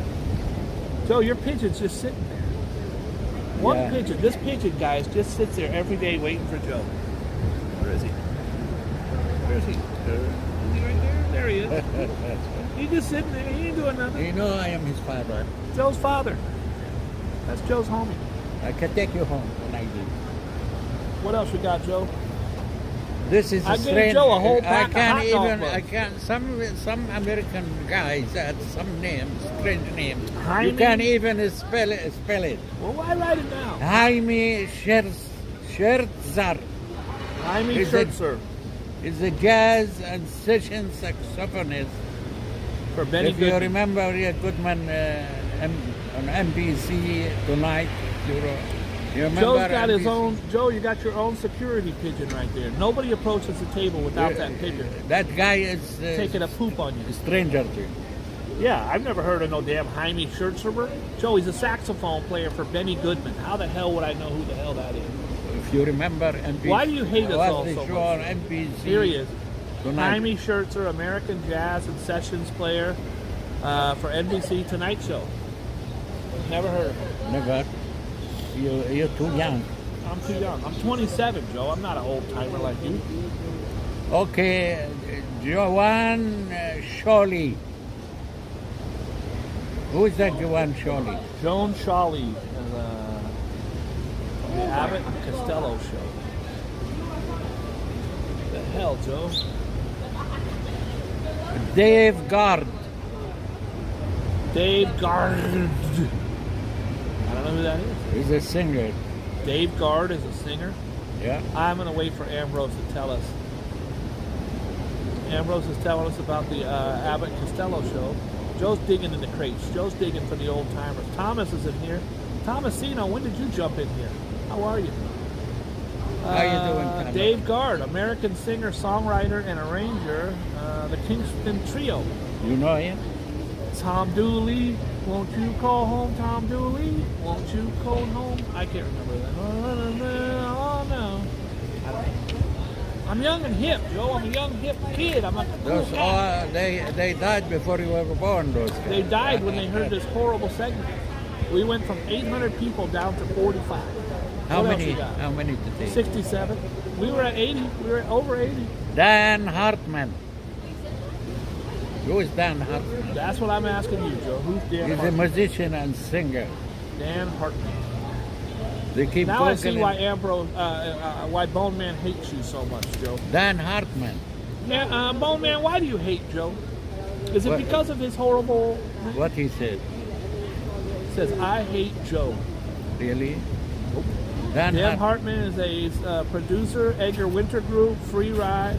Joe, your pigeon's just sitting there. One Yeah. pigeon. This pigeon, guys, just sits there every day waiting for Joe. Where is he? Where is he? Is he right there? There he is. He's just sitting there. He ain't doing nothing. You know I am his father. Joe's father. That's Joe's homie. I can take you home when I leave. What else we got, Joe? This is I a gave strange. Joe a whole I pack of can't hot dog even. buns. I can't. Some American guys had some names, strange names. Jaime? You can't even spell it. Well, why write it down? Jaime Scherzer Jaime Is it- Scherzer is a jazz and session saxophonist. for Benny If you Goodman. remember Goodman on NBC tonight, you remember? Joe's got his NBC? own. Joe, you got your own security pigeon right there. Nobody approaches the table without that pigeon That guy is taking a poop on you. a stranger to you. Yeah, I've never heard of no damn Jaime Scherzer. Joe, he's a saxophone player for Benny Goodman. How the hell would I know who the hell that is? If you remember NBC. Why do you hate us was all the so show much? on NBC Here he is. tonight. Jaime Scherzer, American jazz and sessions player for NBC Tonight Show. Never heard of him. Never. You're too young. I'm too young. I'm 27, Joe. I'm not an old timer like you. Okay, Joanne Shawley. Who is that Joanne Shawley? Joan Shawley is the Abbott and Costello show. The hell, Joe? Dave Gard. Dave Gard. I don't know who that is. He's a singer. Dave Gard is a singer. Yeah. I'm going to wait for Ambrose to tell us. Ambrose is telling us about the Abbott and Costello show. Joe's digging in the crates. Joe's digging for the old timers. Thomas is in here. Thomasino, when did you jump in here? How are you? How you doing, Thomas? Dave Gard, American singer, songwriter, and arranger. The Kingston Trio. You know him? Tom Dooley, won't you call home? Tom Dooley, won't you call home? I can't remember that. Oh no. I don't know. I'm young and hip, Joe. I'm a young hip kid. I'm a cool Those guy. they died before you were born. Those guys. They died when they heard this horrible segment. We went from 800 people down to 45. How What else many? you got? How many did they? 67. We were at 80. We were at over 80. Dan Hartman. Who is Dan Hartman? That's what I'm asking you, Joe. Who's Dan He's a Hartman? musician and singer. Dan Hartman. They keep Now I see vocally- why Ambrose, why Bone Man hates you so much, Joe. Dan Hartman. Yeah, Bone Man, why do you hate Joe? Is it What? because of his horrible? What he said? He says I hate Joe. Really? Dan Dan Hartman. Hartman is a producer, Edgar Winter Group, Free Ride.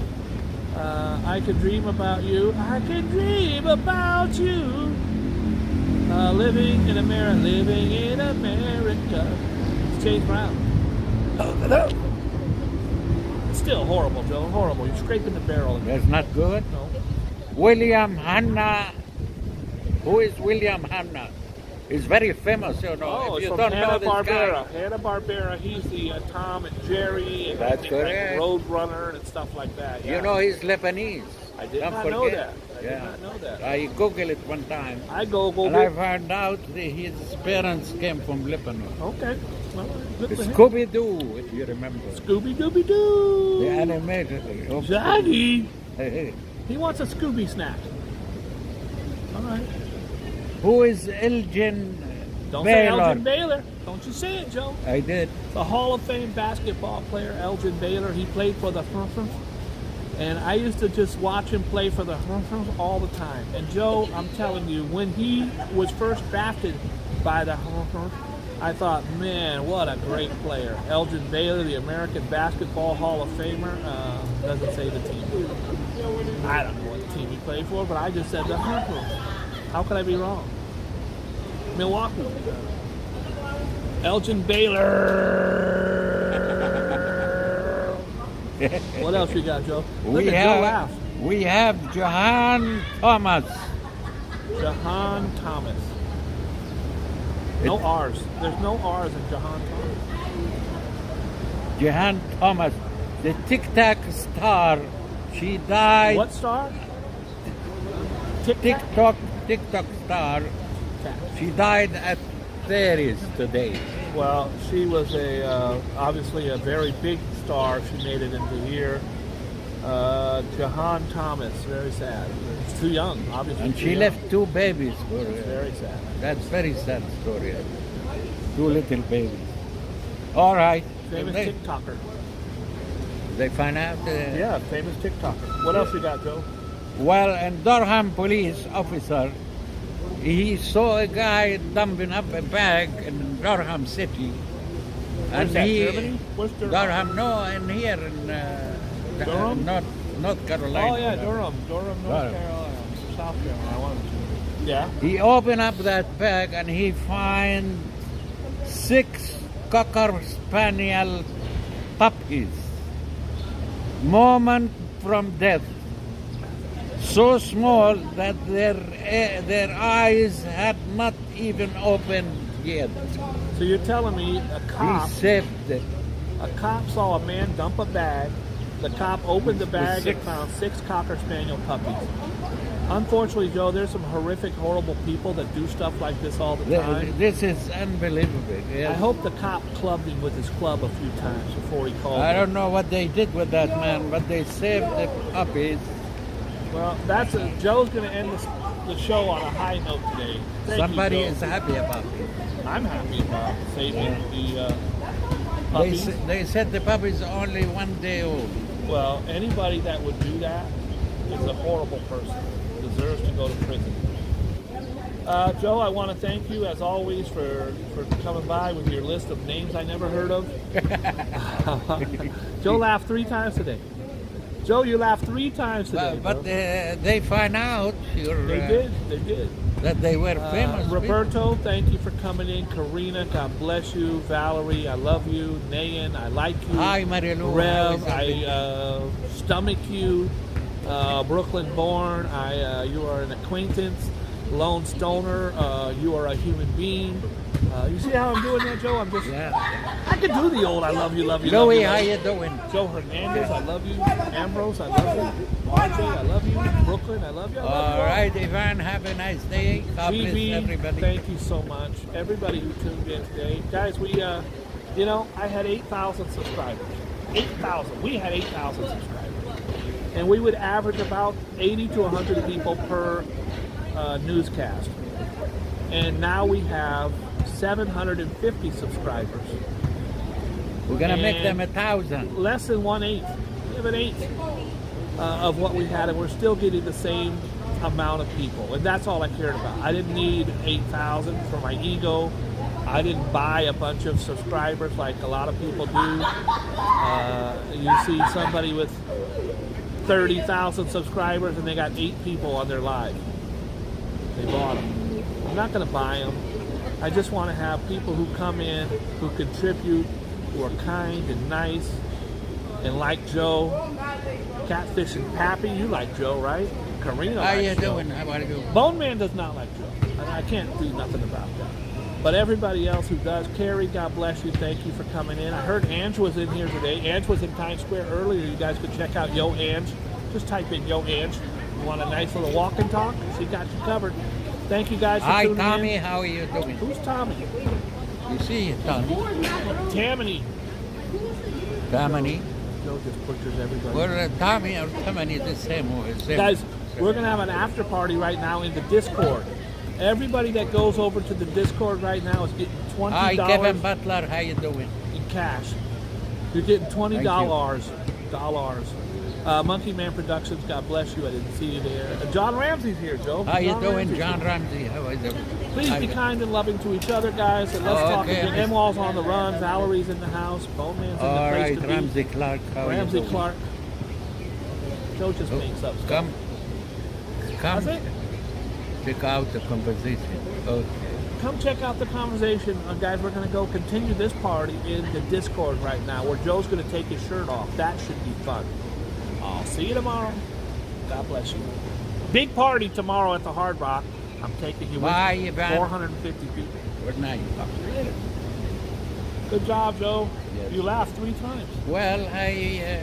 I Could Dream About You. I can dream about you. Living in America, living in America. It's James Brown. It's still horrible, Joe. Horrible. You're scraping the barrel. That's not good. No. William Hanna Who is William Hanna? He's very famous, you know. Oh, If it's you from don't know this Hanna-Barbera. guy, Hanna-Barbera, he's the Tom and Jerry and That's like correct. Roadrunner and stuff like that. Yeah. you know he's Lebanese. I did Don't not know forget. that. I did not know that. I Googled it one time. I Googled And I it. found out that his parents came from Lebanon. Okay. Well, good for him. Scooby-Doo, if you remember. Scooby-Dooby-Doo. The animated. of Daddy, Scooby. he wants a Scooby snack. All right. Who is Elgin Don't say Baylor? Elgin Baylor. Don't you say it, Joe. I did. The Hall of Fame basketball player, Elgin Baylor. He played for the Hunters. And I used to just watch him play for the Hunters all the time. And Joe, I'm telling you, when he was first drafted by the Hunters, I thought, man, what a great player. Elgin Baylor, the American Basketball Hall of Famer. Doesn't say the team. I don't know what team he played for, but I just said the Hunters. How could I be wrong? Milwaukee. Elgin Baylor. What else you got, Joe? Look at Joe laugh. We have Johan Thomas. Jahan Thomas. No R's. There's no R's in Jahan Thomas. Johan Thomas, the Tic Tac star. She died. What star? Tic Tac. TikTok star. She died at 30s today. Well, she was obviously a very big star. She made it into here. Jahan Thomas, very sad. She's too young, obviously. And she left 2 babies for her. Very sad. That's very sad story. 2 little babies. All right. Famous They- TikToker. They find out. Yeah, famous TikToker. What else you got, Joe? Well, and Durham police officer, he saw a guy dumping up a bag in Durham City. Where's that, Germany? Where's Durham? Durham, no, in here in Durham? North Carolina. Oh, yeah, Durham, North Durham. Carolina, South Carolina. I wanted to. Yeah. He opened up that bag and he find 6 Cocker Spaniel puppies. Moment from death. So small that their eyes had not even opened yet. So you're telling me a cop He saved it. saw a man dump a bag. The cop opened the bag and 6. found 6 Cocker Spaniel puppies. Unfortunately, Joe, there's some horrific, horrible people that do stuff like this all the time. This is unbelievable. Yes. I hope the cop clubbed him with his club a few times before he called I him. don't know what they did with that man, but they saved the puppies. Well, Joe's going to end the show on a high note today. Thank Somebody you, Joe. is happy about it. I'm happy about saving the They, puppies. they said the puppies are only 1 day old. Well, anybody that would do that is a horrible person. Deserves to go to prison. Joe, I want to thank you as always for coming by with your list of names I never heard of. Joe laughed 3 times today. Joe, you laughed 3 times today. But bro. they find out They did. that they were famous. Roberto, thank you for coming in. Karina, God bless you. Valerie, I love you. Nayan, I like you. Hi, Marilu. Rev, How is I stomach you. Brooklyn born, you are an acquaintance. Lone Stoner, you are a human being. You see how I'm doing that, Joe? I'm just, Yeah. I could do the old I love you, love you, Louis, love how you. you doing? Joe Hernandez, I love you. Ambrose, I love you. RJ, I love you. Brooklyn, I love you. I love you All right, Ivan, have a nice day. God bless GB, everybody. thank you so much. Everybody who tuned in today. Guys, we, I had 8,000 subscribers. 8,000. We had 8,000 subscribers. And we would average about 80 to 100 people per newscast. And now we have 750 subscribers. We're going to make And them 1,000. Less than 1/8. We have an eighth of what we had, and we're still getting the same amount of people. And that's all I cared about. I didn't need 8,000 for my ego. I didn't buy a bunch of subscribers like a lot of people do. You see somebody with 30,000 subscribers and they got 8 people on their live. They bought them. I'm not going to buy them. I just want to have people who come in, who contribute, who are kind and nice, and like Joe. Catfish and Pappy, you like Joe, right? Karina How likes you Joe. doing? How are you? Bone Man does not like Joe. And I can't do nothing about that. But everybody else who does, Carrie, God bless you. Thank you for coming in. I heard Ange was in here today. Ange was in Times Square earlier. You guys could check out Yo Ange. Just type in Yo Ange. You want a nice little walk and talk? She got you covered. Thank you guys for Hi, tuning Tommy. in. How are you doing? Who's Tommy? You see, Tommy. Tammany. Tammany. Joe just butchers everybody. Well, Tommy or Tammany, the same. Guys, we're going to have an after party right now in the Discord. Everybody that goes over to the Discord right now is getting $20 Hi, Kevin Butler. How you doing? in cash. You're getting $20. Monkey Man Productions, God bless you. I didn't see you there. John Ramsey's here, Joe. How you John doing, Ramsey's John here. Ramsey? How are you? Please be kind and loving to each other, guys. And let's talk Okay. again. M-Wall's on the run. Valerie's in the house. Bone Man's in the All place right, to be. Ramsey Clark. How Ramsey you doing? Clark. Joe just makes up stuff. Come. That's it. Check out the conversation. Okay. Come check out the conversation. Guys, we're going to go continue this party in the Discord right now where Joe's going to take his shirt off. That should be fun. I'll see you tomorrow. God bless you. Big party tomorrow at the Hard Rock. I'm taking you Bye, with Ivan. 450 people. Good night. Good job, Joe. Yes. You laughed 3 times. Well, I